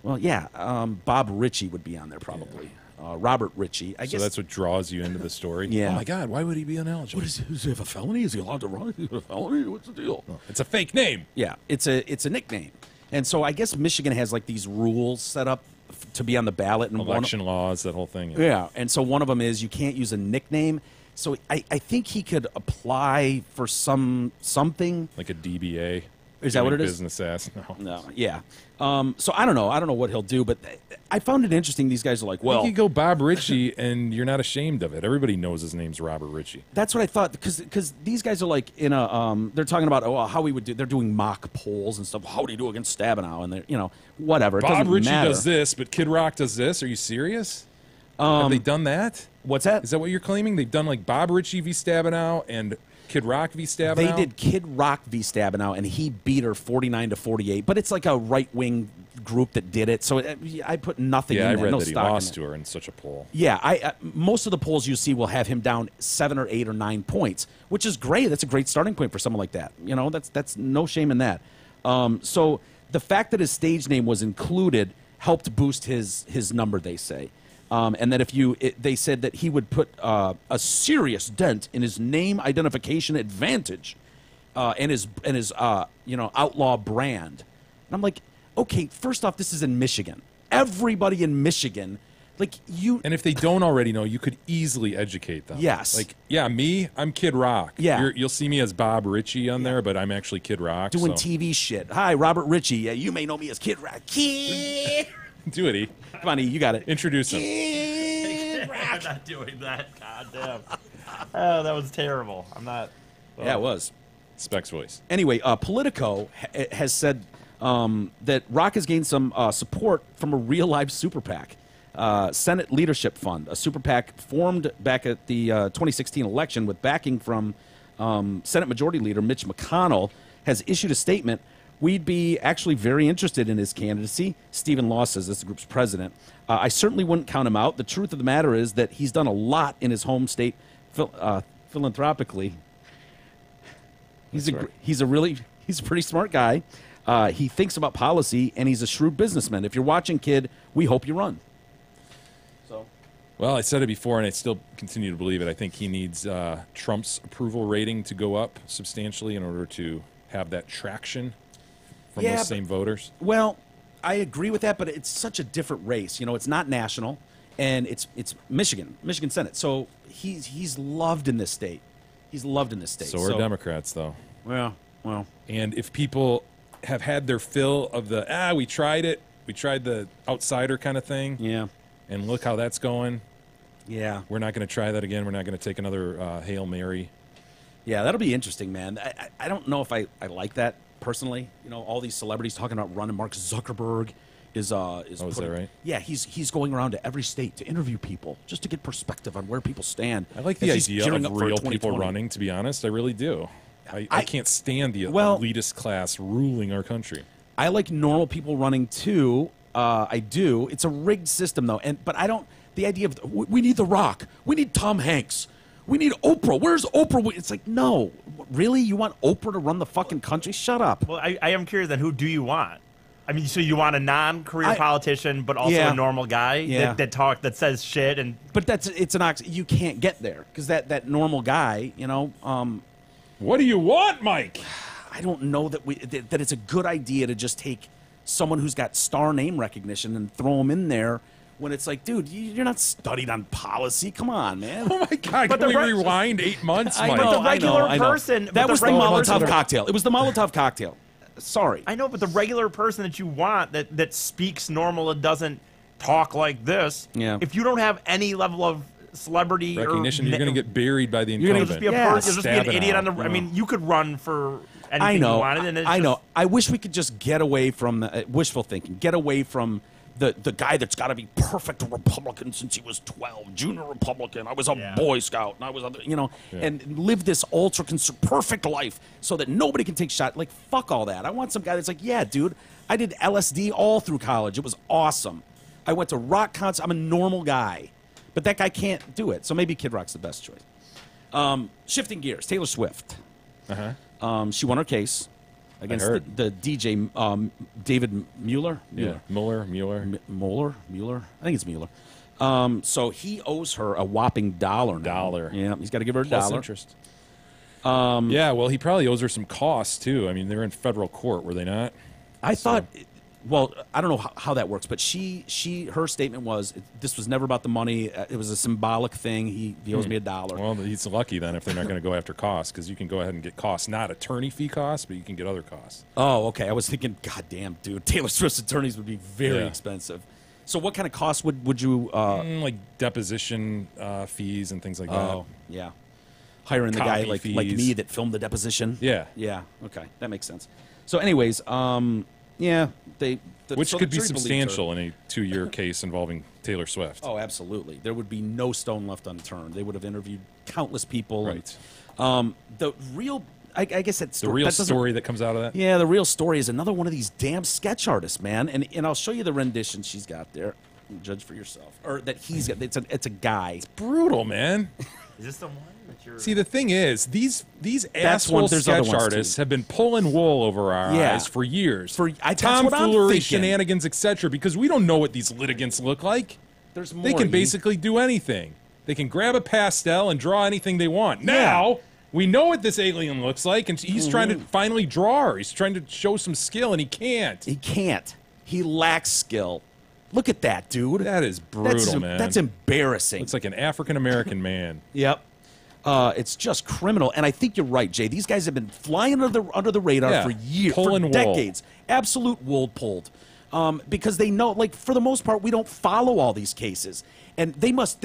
Well, yeah. Bob Ritchie would be on there probably. Robert Ritchie. I So guess that's what draws you into the story? Yeah. Oh, my God, why would he be ineligible? What is he? Does he have a felony? Is he allowed to run? Is he a felony? What's the deal? It's a fake name. Yeah, it's a nickname. And so I guess Michigan has like these rules set up to be on the ballot. And Election laws, that whole thing. Yeah, and so one of them is you can't use a nickname. So I think he could apply for something. Like a DBA. Is that what it is? Business ass. No, yeah. So I don't know. I don't know what he'll do, but I found it interesting. These guys are like, well, you could go Bob Ritchie, and you're not ashamed of it. Everybody knows his name's Robert Ritchie. that's what I thought because these guys are like in a they're talking about how we would do. They're doing mock polls and stuff. How do you do against Stabenow? And they're whatever. It Bob doesn't Ritchie matter. does this, but Kid Rock does this. Are you serious? Have they done that? What's that? Is that what you're claiming? They've done like Bob Ritchie v. Stabenow and Kid Rock v. Stabenow? They did Kid Rock v. Stabenow, and he beat her 49-48. But it's like a right-wing group that did it, so I put nothing Yeah, in I there. read No that he stock in lost it. to her in such a poll. Yeah, I most of the polls you see will have him down 7 or 8 or 9 points, which is great. That's a great starting point for someone like that. That's no shame in that. So the fact that his stage name was included helped boost his number, they say. And that they said that he would put a serious dent in his name identification advantage, and his outlaw brand. And I'm like, okay, first off, this is in Michigan. Everybody in Michigan, And if they don't already know, you could easily educate them. Yes. Like, yeah, I'm Kid Rock. Yeah. You'll see me as Bob Ritchie on there, but I'm actually Kid Rock. doing so. TV shit. Hi, Robert Ritchie. Yeah, you may know me as Kid Rock. Kid. Do it, E. Come on, E, you got it. Introduce him. Kid I'm Rock. not doing that. God damn. Oh, that was terrible. I'm not. Yeah, it was. Specs voice. Anyway, Politico has said that Rock has gained some support from a real-life super PAC, Senate Leadership Fund, a super PAC formed back at the 2016 election with backing from Senate Majority Leader Mitch McConnell, has issued a statement we'd be actually very interested in his candidacy. Stephen Law says this is the group's president. I certainly wouldn't count him out. The truth of the matter is that he's done a lot in his home state philanthropically. He's a pretty smart guy. He thinks about policy, and he's a shrewd businessman. If you're watching, kid, we hope you run. So, well, I said it before, and I still continue to believe it. I think he needs Trump's approval rating to go up substantially in order to have that traction from those same voters. Well, I agree with that, but it's such a different race. You know, it's not national, and it's Michigan Senate. So he's loved in this state. He's loved in this state. So are Democrats, though. Well. And if people have had their fill of the, we tried it. We tried the outsider kind of thing. Yeah. And look how that's going. Yeah. We're not going to try that again. We're not going to take another Hail Mary. Yeah, that'll be interesting, man. I don't know if I like that personally. You know, all these celebrities talking about running. Mark Zuckerberg is is that right? Yeah, he's going around to every state to interview people just to get perspective on where people stand. I like the idea of real people running, to be honest. I really do. I can't stand the elitist class ruling our country. I like normal people running too. I do. It's a rigged system though, but I don't. The idea of we need The Rock, we need Tom Hanks, we need Oprah. Where's Oprah? It's like, no, really? You want Oprah to run the fucking country? Shut up. Well, I am curious then. Who do you want? I mean, so you want a non-career politician, but also a normal guy that says shit and. But it's an you can't get there because that normal guy, you know. What do you want, Mike? I don't know that it's a good idea to just take someone who's got star name recognition and throw them in there when it's like, dude, you're not studied on policy. Come on, man. Oh my God! But can we rewind 8 months? I Mike? know, the regular person. That was the Molotov cocktail. It was the Molotov cocktail. Sorry. I know, but the regular person that you want that speaks normal and doesn't talk like this. Yeah. If you don't have any level of celebrity recognition, you're going to get buried by the incumbent. You'll just be an idiot on the. I mean, you could run for anything you wanted. And I know. I wish we could just get away from wishful thinking. Get away from the guy that's got to be perfect Republican since he was 12, junior Republican. I was a Boy Scout, and I was, and live this ultra perfect life so that nobody can take shots. Like, fuck all that. I want some guy that's like, yeah, dude, I did LSD all through college. It was awesome. I went to rock concerts. I'm a normal guy. But that guy can't do it. So maybe Kid Rock's the best choice. Shifting gears, Taylor Swift. She won her case against the DJ David Mueller. Yeah, Mueller. I think it's Mueller. So he owes her a whopping $1. Yeah, he's got to give her a plus $1. Interest. Yeah, well, he probably owes her some costs too. I mean, they're in federal court, were they not? I thought. Well, I don't know how that works, but her statement was this was never about the money. It was a symbolic thing. He owes me $1. Well, he's lucky then if they're not going to go after costs, because you can go ahead and get costs, not attorney fee costs, but you can get other costs. Oh, okay. I was thinking, God damn, dude, Taylor Swift's attorneys would be very expensive. So what kind of costs would you like deposition fees and things like that? Oh, yeah. Hiring the guy like me that filmed the deposition. Yeah. Yeah. Okay, that makes sense. So, anyways, yeah, which could be substantial in a 2-year case involving Taylor Swift. Oh, absolutely. There would be no stone left unturned. They would have interviewed countless people. Right. The real, I guess that's the real story that comes out of that. Yeah, the real story is another one of these damn sketch artists, man. And I'll show you the rendition she's got there. Judge for yourself, or that he's got. It's a guy. It's brutal, man. Is this the one that you're... See, the thing is, these asshole sketch artists have been pulling wool over our eyes for years. For tomfoolery, shenanigans, etc. Because we don't know what these litigants look like. There's more. They can basically do anything. They can grab a pastel and draw anything they want. Now we know what this alien looks like, and he's trying to finally draw her. He's trying to show some skill, and he can't. He can't. He lacks skill. Look at that, dude. That is brutal, man. That's embarrassing. Looks like an African-American man. Yep. It's just criminal. And I think you're right, Jay. These guys have been flying under the radar for years, for decades. Absolute wool pulled. Because they know, like, for the most part, we don't follow all these cases. And they must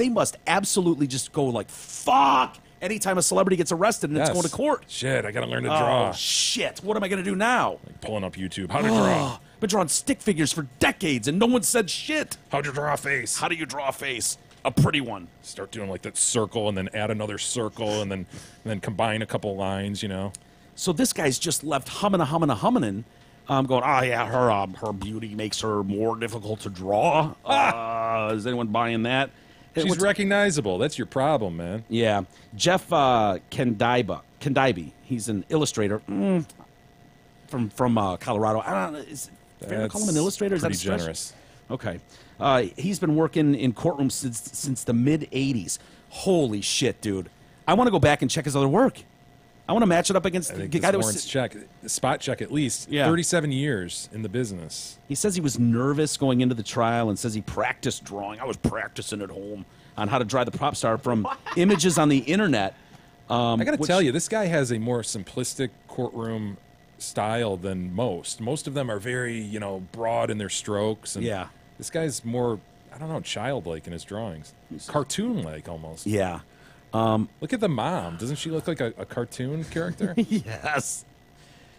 absolutely just go like, fuck, anytime a celebrity gets arrested and it's going to court. Shit, I got to learn to draw. Oh, shit. What am I going to do now? Like pulling up YouTube. How to draw. Been drawing stick figures for decades, and no one said shit. How'd you draw a face? How do you draw a face? A pretty one. Start doing like that circle, and then add another circle, and then combine a couple lines, you know. So this guy's just left humming. going, oh, yeah, her beauty makes her more difficult to draw. Is anyone buying that? She's recognizable. That's your problem, man. Yeah. Jeff Kendaibi, he's an illustrator from Colorado. I don't know. Is it fair to call him an illustrator? Is that pretty generous. Okay. He's been working in courtrooms since the mid-'80s. Holy shit, dude. I want to go back and check his other work. I want to match it up against the guy that was... Spot check at least. Yeah. 37 years in the business. He says he was nervous going into the trial and says he practiced drawing. I was practicing at home on how to draw the prop star from images on the internet. I got to tell you, this guy has a more simplistic courtroom style than most. Most of them are very, broad in their strokes. And yeah. This guy's more, I don't know, childlike in his drawings. Cartoon-like almost. Yeah. Look at the mom. Doesn't she look like a cartoon character? Yes.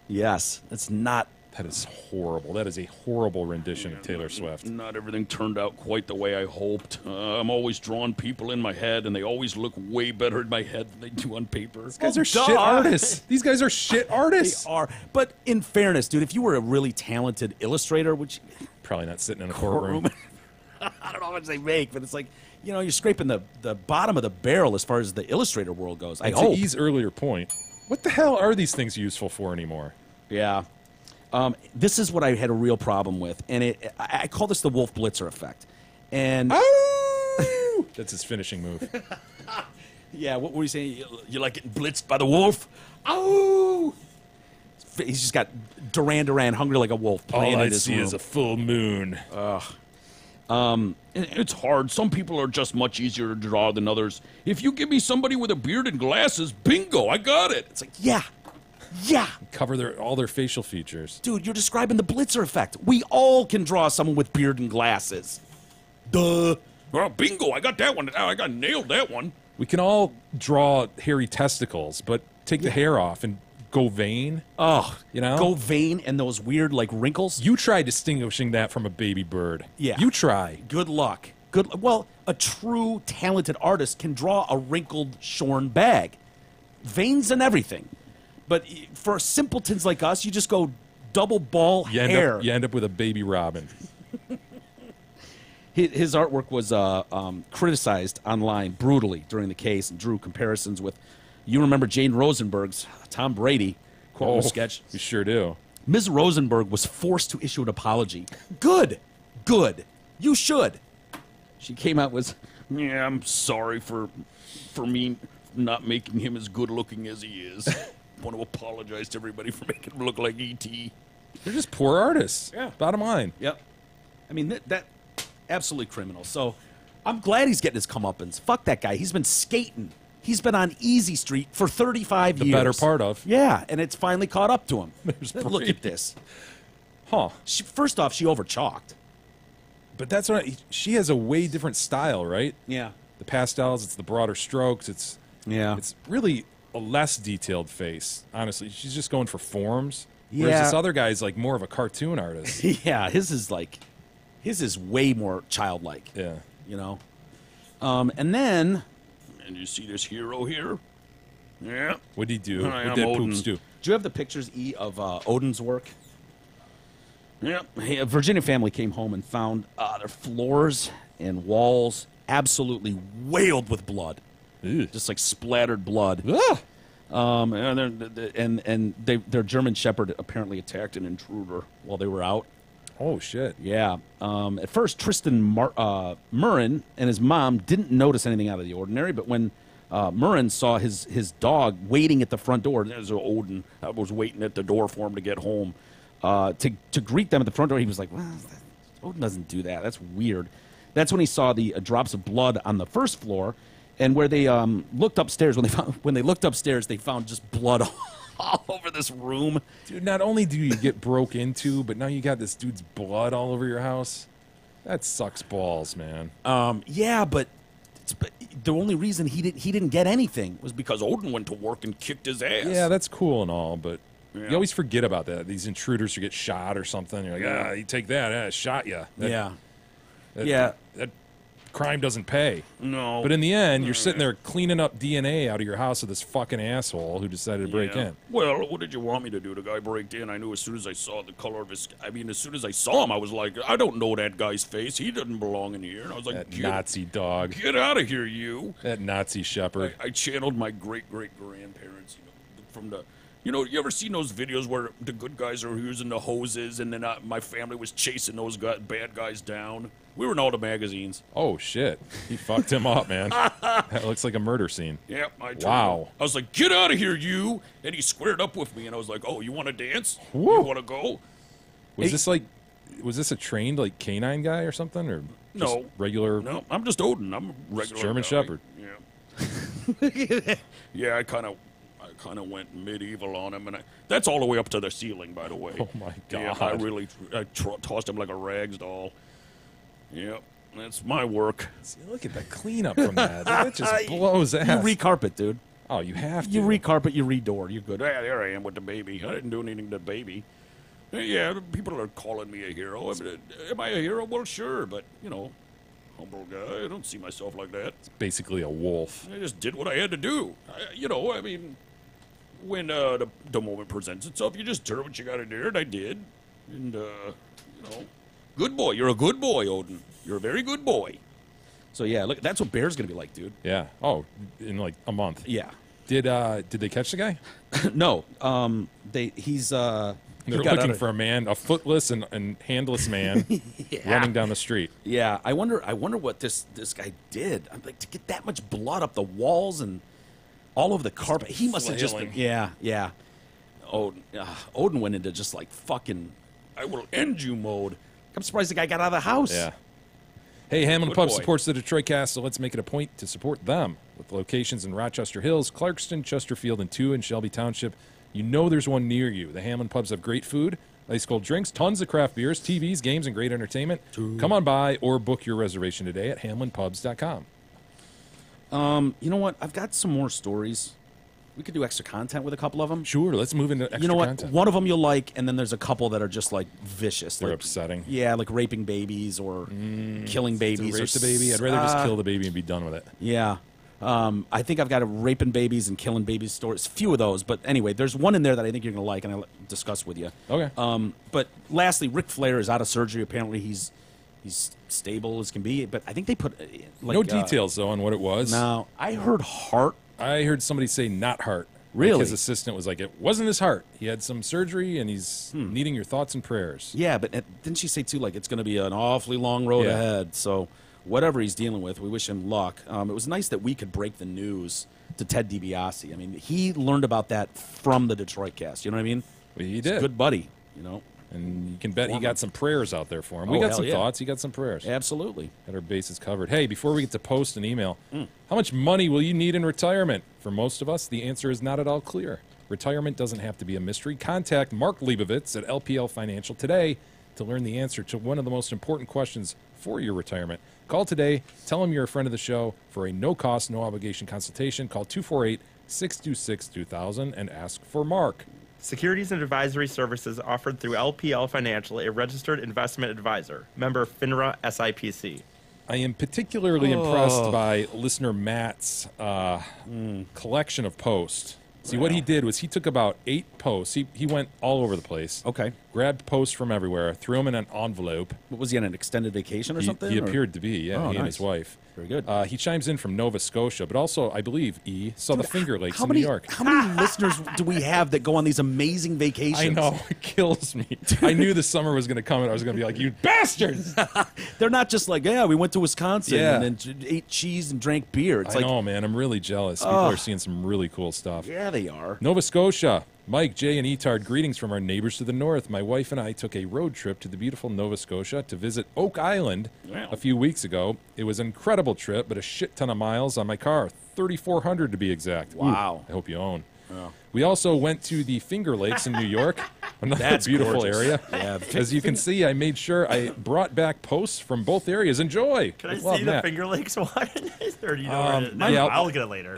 Yes. It's not... That is horrible. That is a horrible rendition of Taylor Swift. Not everything turned out quite the way I hoped. I'm always drawing people in my head, and they always look way better in my head than they do on paper. These guys are shit artists. These guys are shit artists. They are. But in fairness, dude, if you were a really talented illustrator, which... Probably not sitting in a courtroom. I don't know how much they make, but it's like, you're scraping the bottom of the barrel as far as the illustrator world goes. I hope. To E's earlier point, what the hell are these things useful for anymore? Yeah. This is what I had a real problem with, and I call this the Wolf Blitzer effect. And that's his finishing move. Yeah, what were you saying? You like getting blitzed by the wolf? Oh! He's just got Duran Duran, hungry like a wolf. All I see is a full moon. It's hard. Some people are just much easier to draw than others. If you give me somebody with a beard and glasses, bingo, I got it. It's like, yeah. Cover all their facial features. Dude, you're describing the Blitzer effect. We all can draw someone with beard and glasses. Duh. Well, bingo, I got that one. I got nailed that one. We can all draw hairy testicles, but take the hair off and go vein. Oh, go vein and those weird wrinkles. You try distinguishing that from a baby bird. Yeah. You try. Good luck. Well, a true talented artist can draw a wrinkled, shorn bag. Veins and everything. But for simpletons like us, you just go double ball hair. You end up with a baby robin. His artwork was criticized online brutally during the case and drew comparisons with, you remember Jane Rosenberg's Tom Brady quote sketch? We sure do. Ms. Rosenberg was forced to issue an apology. Good. You should. She came out with, yeah, I'm sorry for me not making him as good looking as he is. I want to apologize to everybody for making him look like E.T. They're just poor artists. Yeah. Bottom line. Yep. I mean, that absolutely criminal. So I'm glad he's getting his comeuppance. Fuck that guy. He's been skating. He's been on Easy Street for 35 years. The better part of. Yeah, and it's finally caught up to him. Look at this. Huh. First off, she over-chalked. But that's what she has a way different style, right? Yeah. The pastels, it's the broader strokes. It's really a less detailed face, honestly. She's just going for forms. Yeah. Whereas this other guy's more of a cartoon artist. Yeah, his is way more childlike. Yeah. And then... And you see this hero here? Yeah. What'd he do? What did Poops do? Do you have the pictures, E, of Oden's work? Yeah. A Virginia family came home and found their floors and walls absolutely wailed with blood. Ew. Just splattered blood. And their German Shepherd apparently attacked an intruder while they were out. Oh, shit. Yeah. At first, Tristan Murrin and his mom didn't notice anything out of the ordinary, but when Murrin saw his dog waiting at the front door, there's Oden. I was waiting at the door for him to get home. To greet them at the front door, he was like, well, Oden doesn't do that. That's weird. That's when he saw the drops of blood on the first floor, and where they looked upstairs. When they looked upstairs, they found just blood all over this room. Dude, not only do you get broke into, but now you got this dude's blood all over your house. That sucks balls, man. Yeah, but the only reason he didn't get anything was because Oden went to work and kicked his ass. Yeah, that's cool and all, but you always forget about that. These intruders who get shot or something. You're like, you take that, shot you. That crime doesn't pay. No. But in the end, you're sitting there cleaning up DNA out of your house with this fucking asshole who decided to break in. Well, what did you want me to do? The guy broke in. I knew as soon as I saw the color of his... I mean, as soon as I saw him, I was like, I don't know that guy's face. He doesn't belong in here. And I was like, That Nazi dog. Get out of here, you. That Nazi shepherd. I channeled my great-great-grandparents, from the... you ever seen those videos where the good guys are using the hoses and then my family was chasing those bad guys down? We were in all the magazines. Oh, shit. He fucked him up, man. That looks like a murder scene. Yep. Wow. I was like, get out of here, you. And he squared up with me, and I was like, oh, you want to dance? Woo. You want to go? Was this a trained, like, canine guy or something? Or just No. regular? No, I'm just Oden. I'm a regular German guy. Shepherd. Yeah. Yeah, I kind of went medieval on him, and that's all the way up to the ceiling, by the way. Oh, my God. Yeah, I tossed him like a rags doll. Yep, that's my work. See, look at the cleanup from that. That just blows ass. You recarpet, dude. Oh, you have to. You recarpet, you redoor. You're good. Yeah, there I am with the baby. I didn't do anything to the baby. Yeah, people are calling me a hero. Am I a hero? Well, sure, but, humble guy. I don't see myself like that. It's basically a wolf. I just did what I had to do. When the moment presents itself, you just do what you got to do, and I did. And, good boy. You're a good boy, Oden. You're a very good boy. So, yeah, look, that's what Bear's going to be like, dude. Yeah. Oh, in like a month. Yeah. Did they catch the guy? No. They're looking for a man, a footless and handless man running down the street. Yeah, I wonder what this guy did. I'm like, to get that much blood up the walls and all over the carpet. He must have just been, yeah. Oden went into just like fucking I will end you mode. I'm surprised the guy got out of the house. Yeah. Hey, Hamlin Good Pub boy. supports the Detroit Cast, so let's make it a point to support them. With locations in Rochester Hills, Clarkston, Chesterfield, and 2 in Shelby Township, you know there's one near you. The Hamlin Pubs have great food, ice cold drinks, tons of craft beers, TVs, games, and great entertainment. Come on by or book your reservation today at hamlinpubs.com. You know what? I've got some more stories. We could do extra content with a couple of them. Sure, let's move into extra You know what? content. One of them you'll like, and then there's a couple that are just like vicious. They're like, upsetting. Yeah, like raping babies or killing babies. Rape the baby? I'd rather just kill the baby and be done with it. Yeah. I think I've got a raping babies and killing babies stories. Few of those, but anyway, there's one in there that I think you're going to like, and I'll discuss with you. Okay. But lastly, Ric Flair is out of surgery. Apparently, he's stable as can be. But I think they put no details though on what it was. No, I heard heart. I heard somebody say not heart. Really? Like his assistant was like, it wasn't his heart. He had some surgery, and he's needing your thoughts and prayers. Yeah, but didn't she say too, like, it's going to be an awfully long road ahead? So whatever he's dealing with, we wish him luck. It was nice that we could break the news to Ted DiBiase. I mean, he learned about that from the Detroit Cast. You know what I mean? Well, he He's did. a good buddy, you know? And you can bet he got some prayers out there for him. Oh, We got hell some yeah. thoughts. He got some prayers. Absolutely. Had our bases covered. Hey, before we get to post and email, how much money will you need in retirement? For most of us, the answer is not at all clear. Retirement doesn't have to be a mystery. Contact Mark Leibovitz at LPL Financial today to learn the answer to one of the most important questions for your retirement. Call today. Tell him you're a friend of the show for a no-cost, no-obligation consultation. Call 248-626-2000 and ask for Mark. Securities and advisory services offered through LPL Financial, a registered investment advisor. Member FINRA SIPC. I am particularly impressed by listener Matt's collection of posts. See, what he did was he took about 8 posts. He went all over the place. Okay. Grabbed posts from everywhere, threw them in an envelope. What was he on, an extended vacation or something? He or? appeared to be, yeah, Oh, he and nice. his wife. Very good. He chimes in from Nova Scotia, but also, I believe, saw the Finger Lakes in New York. How many listeners do we have that go on these amazing vacations? I know, it kills me. I knew the summer was going to come and I was going to be like, you bastards! They're not just like, yeah, we went to Wisconsin Yeah. and then ate cheese and drank beer. It's I like, know, man. I'm really jealous. People are seeing some really cool stuff. yeah, they are. Nova Scotia. Mike, Jay, and Etard, greetings from our neighbors to the north. My wife and I took a road trip to the beautiful Nova Scotia to visit Oak Island a few weeks ago. It was an incredible trip, but a shit ton of miles on my car, 3,400 to be exact. Wow. I hope you own. We also went to the Finger Lakes in New York, another That's beautiful gorgeous. area. Yeah, As you can see, I made sure I brought back posts from both areas. Enjoy. Can I Love see the Matt. Finger Lakes one? Or do you know Yeah, I'll look at it later.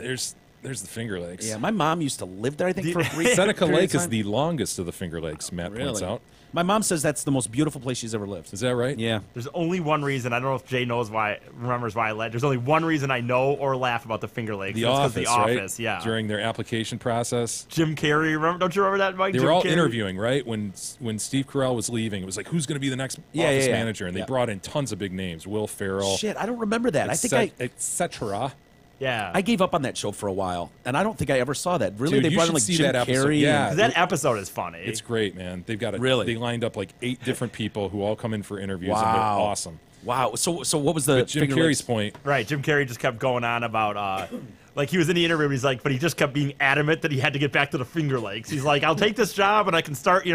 There's the Finger Lakes. Yeah, my mom used to live there, I think, for 3 Seneca period of Lake is time. the longest of the Finger Lakes, Matt points out. My mom says that's the most beautiful place she's ever lived. Is that right? Yeah. There's only one reason. I don't know if Jay remembers why I led. There's only one reason I know or laugh about the Finger Lakes. The It's 'cause Office, The right? Office, yeah. During their application process. Jim Carrey, don't you remember that, Mike? They Jim were all Carrey? interviewing, right? When Steve Carell was leaving, it was like, who's going to be the next Office manager? And they brought in tons of big names. Will Ferrell. Shit, I don't remember that. etc. Yeah. I gave up on that show for a while, and I don't think I ever saw that. Really, Dude, they you brought in should like see Jim that episode. Carrey. Yeah, that episode is funny. It's great, man. They've got they lined up like 8 different people who all come in for interviews, and they're awesome. Wow. So what was the But Jim Finger Carrey's Lakes? point? Right. Jim Carrey just kept going on about, like he was in the interview, he's like, but he just kept being adamant that he had to get back to the Finger Lakes. He's like, I'll take this job and I can start,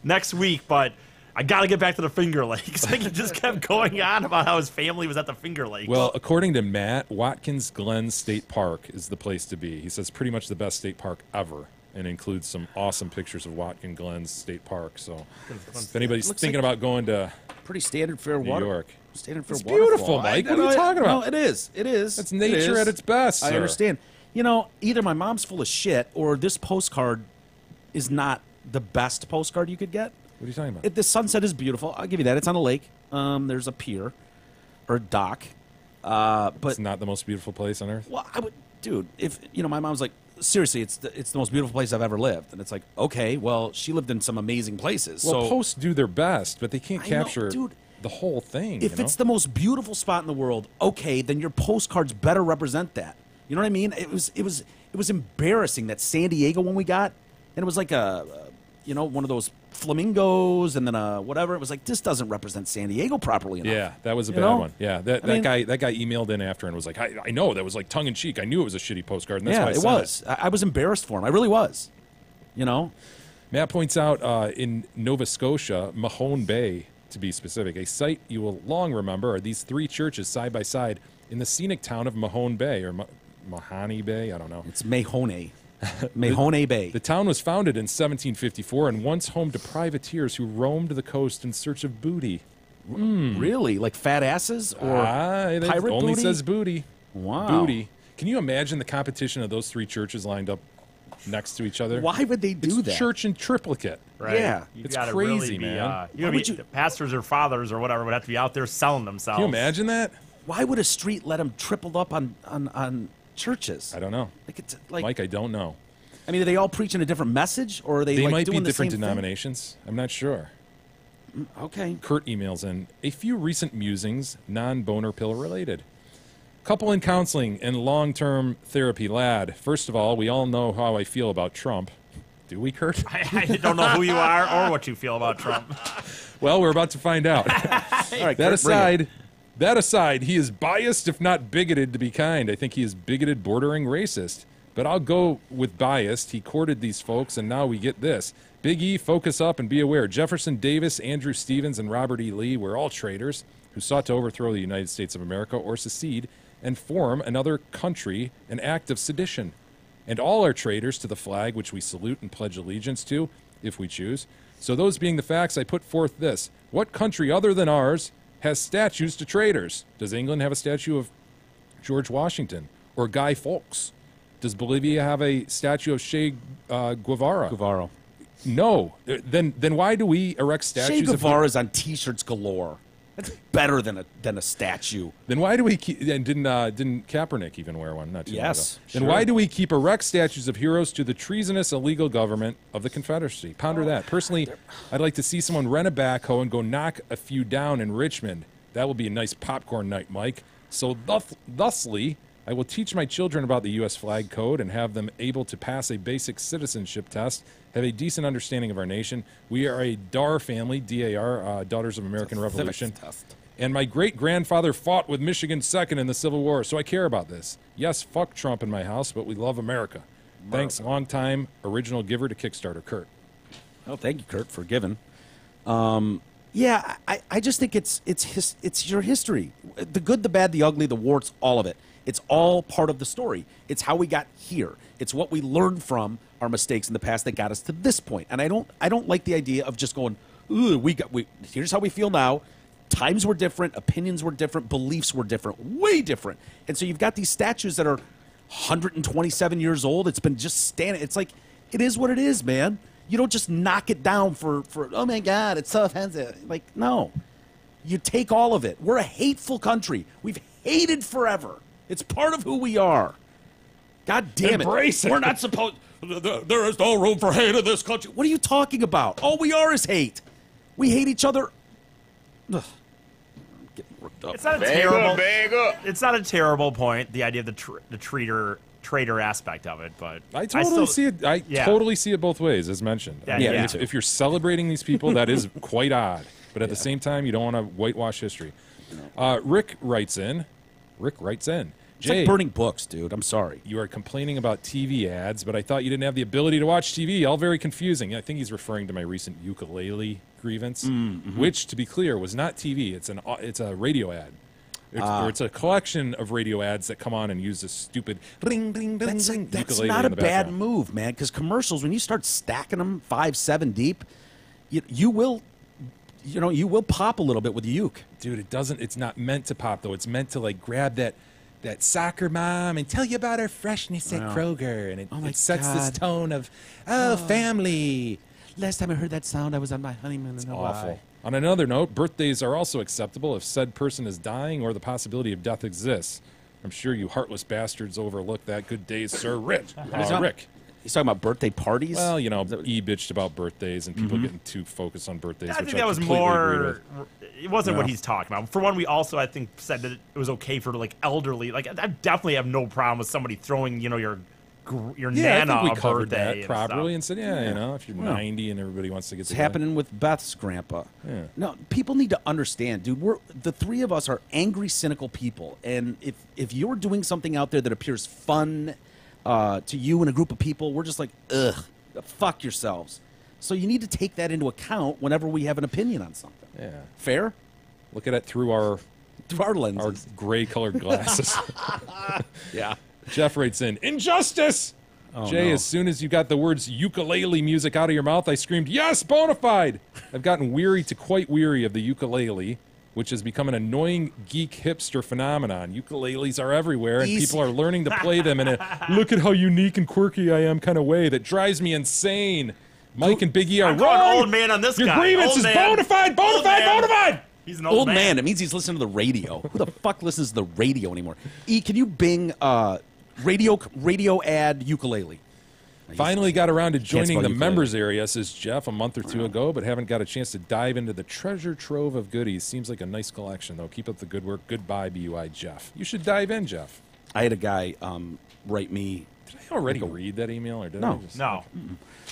next week, but I got to get back to the Finger Lakes. Like he just kept going on about how his family was at the Finger Lakes. Well, according to Matt, Watkins Glen State Park is the place to be. He says pretty much the best state park ever, and includes some awesome pictures of Watkins Glen State Park. So if anybody's thinking about going to pretty standard fare New water. York. Standard fare It's waterfall. beautiful, Mike. What are you talking about? No, it is. It is. That's nature at its best, I sir. understand. Either my mom's full of shit or this postcard is not the best postcard you could get. What are you talking about? The sunset is beautiful. I'll give you that. It's on a lake. There's a pier or a dock. But it's not the most beautiful place on earth. Well, dude, if my mom's like, seriously, it's the most beautiful place I've ever lived, and it's like, okay, well, she lived in some amazing places. Well, so posts do their best, but they can't I know, capture dude. the whole thing. If it's the most beautiful spot in the world, okay, then your postcards better represent that. You know what I mean? It was embarrassing that San Diego one we got, and it was like one of those flamingos and then whatever. It was like, this doesn't represent San Diego properly enough. Yeah, that was a bad one. Yeah, that guy emailed in after and was like, I know that was like tongue in cheek. I knew it was a shitty postcard, and that's why I it sent was. I was embarrassed for him. I really was. Matt points out in Nova Scotia, Mahone Bay, to be specific, a site you will long remember are these 3 churches side by side in the scenic town of Mahone Bay or Mahoney Bay. I don't know. It's Mahone. Mahone Bay. The town was founded in 1754 and once home to privateers who roamed the coast in search of booty. Really? Like fat asses or it pirate only booty? says booty. Wow. Booty. Can you imagine the competition of those 3 churches lined up next to each other? Why would they do that? Church in triplicate. Right. Yeah. It's gotta crazy, really be, man. pastors or fathers or whatever would have to be out there selling themselves. Can you imagine that? Why would a street let them triple up on churches? I don't know. Mike, I don't know. I mean, are they all preaching a different message, or are they like might doing be different the same denominations. I'm not sure. Thing? Okay. Kurt emails in a few recent musings, non-boner pill related. Couple in counseling and long-term therapy, lad. First of all, we all know how I feel about Trump. Do we, Kurt? I don't know who you are or what you feel about Trump. Well, we're about to find out. All right, That Kurt, aside, he is biased, if not bigoted, to be kind. I think he is bigoted, bordering racist. But I'll go with biased. He courted these folks, and now we get this. Big E, focus up and be aware. Jefferson Davis, Andrew Stevens, and Robert E. Lee were all traitors who sought to overthrow the United States of America or secede and form another country, an act of sedition. And all are traitors to the flag which we salute and pledge allegiance to, if we choose. So those being the facts, I put forth this. What country other than ours has statues to traitors? Does England have a statue of George Washington or Guy Fawkes? Does Bolivia have a statue of Che Guevara? Guevara. No. Then why do we erect statues Che Guevara's on T-shirts galore. That's better than a statue. Then why do we keep? And didn't Kaepernick even wear one? Not too long Yes, ago. sure. Then why do we keep erect statues of heroes to the treasonous, illegal government of the Confederacy? Ponder that. Personally, I'd like to see someone rent a backhoe and go knock a few down in Richmond. That will be a nice popcorn night, Mike. So thusly, I will teach my children about the U.S. flag code and have them able to pass a basic citizenship test, have a decent understanding of our nation. We are a DAR family, D-A-R, Daughters of American Revolution. And my great-grandfather fought with Michigan second in the Civil War, so I care about this. Yes, fuck Trump in my house, but we love America. Thanks, long-time original giver to Kickstarter, Kurt. Well, thank you, Kurt, for giving. Yeah, I just think it's your history. The good, the bad, the ugly, the warts, all of it. It's all part of the story. It's how we got here. It's what we learned from our mistakes in the past that got us to this point. And I don't like the idea of just going, here's how we feel now. Times were different, opinions were different, beliefs were different, way different. And so you've got these statues that are 127 years old. It's been just standing. It's like, it is what it is, man. You don't just knock it down for oh my God, it's so offensive. Like, no. You take all of it. We're a hateful country. We've hated forever. It's part of who we are. God damn it. Embrace it. We're not supposed... There is no room for hate in this country. What are you talking about? All we are is hate. We hate each other. Ugh. I'm getting worked up. It's not a terrible. It's not a terrible point. The idea of the traitor aspect of it, but I totally see it. I totally see it both ways, as mentioned. Yeah, I mean, yeah. If you're celebrating these people, that is quite odd. But at the same time, you don't want to whitewash history. Rick writes in. It's like burning books, dude. I'm sorry. You are complaining about TV ads, but I thought you didn't have the ability to watch TV. All very confusing. I think he's referring to my recent ukulele grievance, which, to be clear, was not TV. It's a radio ad. Or it's a collection of radio ads that come on and use this stupid ring, ring, ring, That's ukulele not in a the bad background. move, man, because commercials, when you start stacking them 5, 7 deep, you will pop a little bit with the uke. Dude, it's not meant to pop, though. It's meant to, like, grab that soccer mom and tell you about her freshness at Kroger. And it sets this tone of, family. Last time I heard that sound, I was on my honeymoon. It's awful. On another note, birthdays are also acceptable if said person is dying or the possibility of death exists. I'm sure you heartless bastards overlook that. Good day, sir. Rick. He's talking about birthday parties? Well, you know, he bitched about birthdays and people getting too focused on birthdays. I which think that was completely agree with. it wasn't what he's talking about. For one, we also, I think, said that it was okay for, like, elderly. Like, I definitely have no problem with somebody throwing, you know, your Nana I think we a covered birthday that properly and stuff. said, you know, if you're 90 and everybody wants to get It's together. happening with Beth's grandpa. Yeah. No, people need to understand, dude. The three of us are angry, cynical people, and if you're doing something out there that appears fun to you and a group of people, we're just like, ugh, fuck yourselves. So you need to take that into account whenever we have an opinion on something. Yeah. Fair? Look at it through our lenses, our gray-colored glasses. Yeah. Jeff writes in, injustice! Jay, no. as soon as you got the words ukulele music out of your mouth, I screamed, yes, bona fide! I've gotten weary to quite weary of the ukulele, which has become an annoying geek hipster phenomenon. Ukuleles are everywhere, and people are learning to play them in a look at how unique and quirky I am kind of way that drives me insane. Mike and Big E are I'm going wrong! old man on this Your guy. grievance Old is man. bona fide, bona fide, bona fide! He's an Old man. It means he's listening to the radio. Who the fuck listens to the radio anymore? E, can you bing radio ad ukulele? Finally got around to joining spell the ukulele. members area, says Jeff, a month or two ago, but haven't got a chance to dive into the treasure trove of goodies. Seems like a nice collection, though. Keep up the good work. Goodbye, BUI Jeff. You should dive in, Jeff. I had a guy write me. Did I already read that email, or did No. I just... No.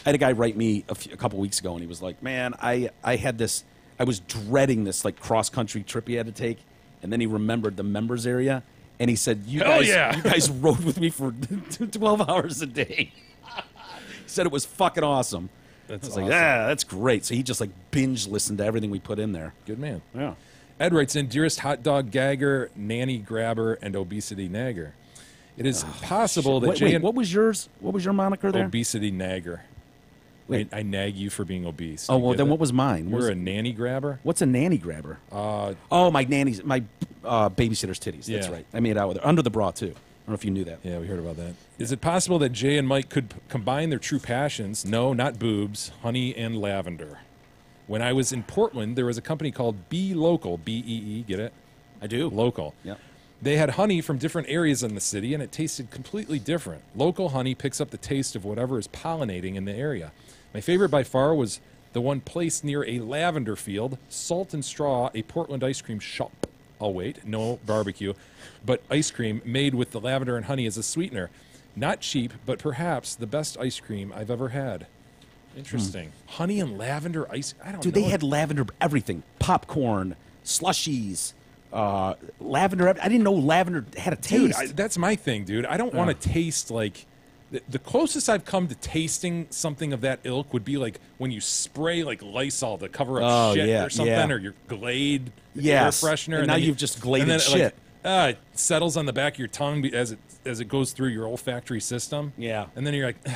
I had a guy write me a couple weeks ago, and he was like, man, I had this, I was dreading this like cross-country trip he had to take, and then he remembered the members area, and he said, you guys rode with me for 12 hours a day. He said it was fucking awesome. That's I was awesome. like, that's great. So he just like binge listened to everything we put in there. Good man. Yeah. Ed writes in, dearest hot dog gagger, nanny grabber, and obesity nagger. It is possible that Wait, what was yours? What was your moniker there? Obesity nagger. Wait. I nag you for being obese. Oh, You well, get then that? what was mine? You're a nanny grabber? What's a nanny grabber? My nanny's, my babysitter's titties. That's Yeah. right. I made out with her. Under the bra, too. I don't know if you knew that. Yeah, we heard about that. Is it possible that Jay and Mike could combine their true passions? No, not boobs, honey and lavender. When I was in Portland, there was a company called Be Local, B-E-E, get it? I do. Local. Yeah. They had honey from different areas in the city, and it tasted completely different. Local honey picks up the taste of whatever is pollinating in the area. My favorite by far was the one placed near a lavender field, Salt and Straw, a Portland ice cream shop. I'll wait, no barbecue, but ice cream made with the lavender and honey as a sweetener. Not cheap, but perhaps the best ice cream I've ever had. Interesting. Honey and lavender ice. I don't know. Dude, they had lavender everything. Popcorn, slushies, lavender. I didn't know lavender had a Dude, taste. that's my thing, dude. I don't want to taste like... The closest I've come to tasting something of that ilk would be like when you spray like Lysol to cover up shit or something, or your Glade air freshener. And now then you've just gladed and then shit. It settles on the back of your tongue as it goes through your olfactory system. Yeah. And then you're like,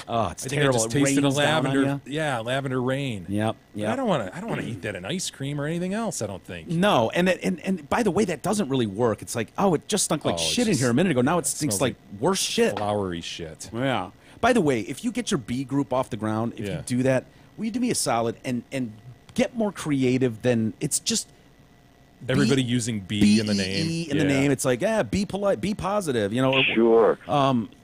Oh, it's I think terrible. I just It tasted a rains down on lavender. you. Yeah, lavender rain. Yep. I don't want to eat that in ice cream or anything else. I don't think. No, and by the way, that doesn't really work. It's like, oh, it just stunk like shit in here a minute ago. Now it stinks like worse shit. Flowery shit. Yeah. By the way, if you get your B group off the ground, if you do that, will you do me a solid and get more creative than it's just everybody using B in the name. B in the name. It's like, be polite, be positive, you know. Sure.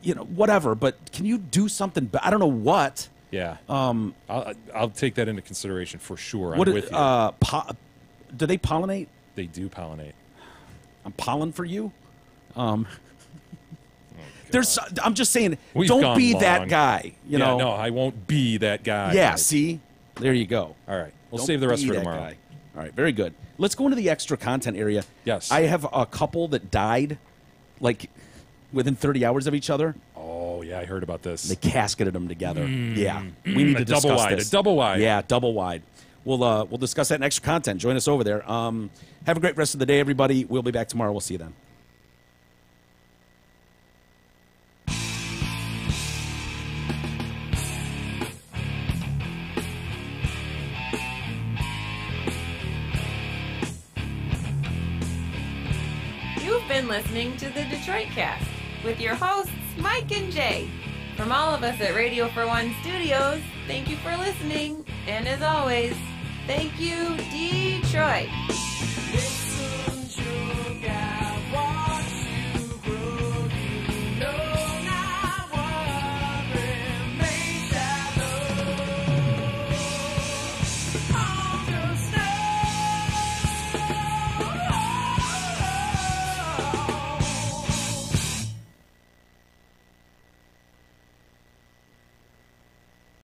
You know, whatever. But can you do something? I don't know what. Yeah. I'll take that into consideration for sure. What I'm with you. Do they pollinate? They do pollinate. I'm pollen for you. I'm just saying, We've don't gone be long. that guy. You know. No, I won't be that guy. Yeah. Mike. See, there you go. All right. We'll Don't save the rest be for that tomorrow. guy. All right. Very good. Let's go into the extra content area. Yes. I have a couple that died, like within 30 hours of each other. Oh yeah, I heard about this. They casketed them together. Yeah, we need to discuss double wide. this. A double wide. Yeah, double wide. We'll discuss that in extra content. Join us over there. Have a great rest of the day, everybody. We'll be back tomorrow. We'll see you then. You've been listening to the Detroit Cast with your hosts, Mike and Jay. From all of us at Radio for One Studios, thank you for listening. And as always, thank you, Detroit.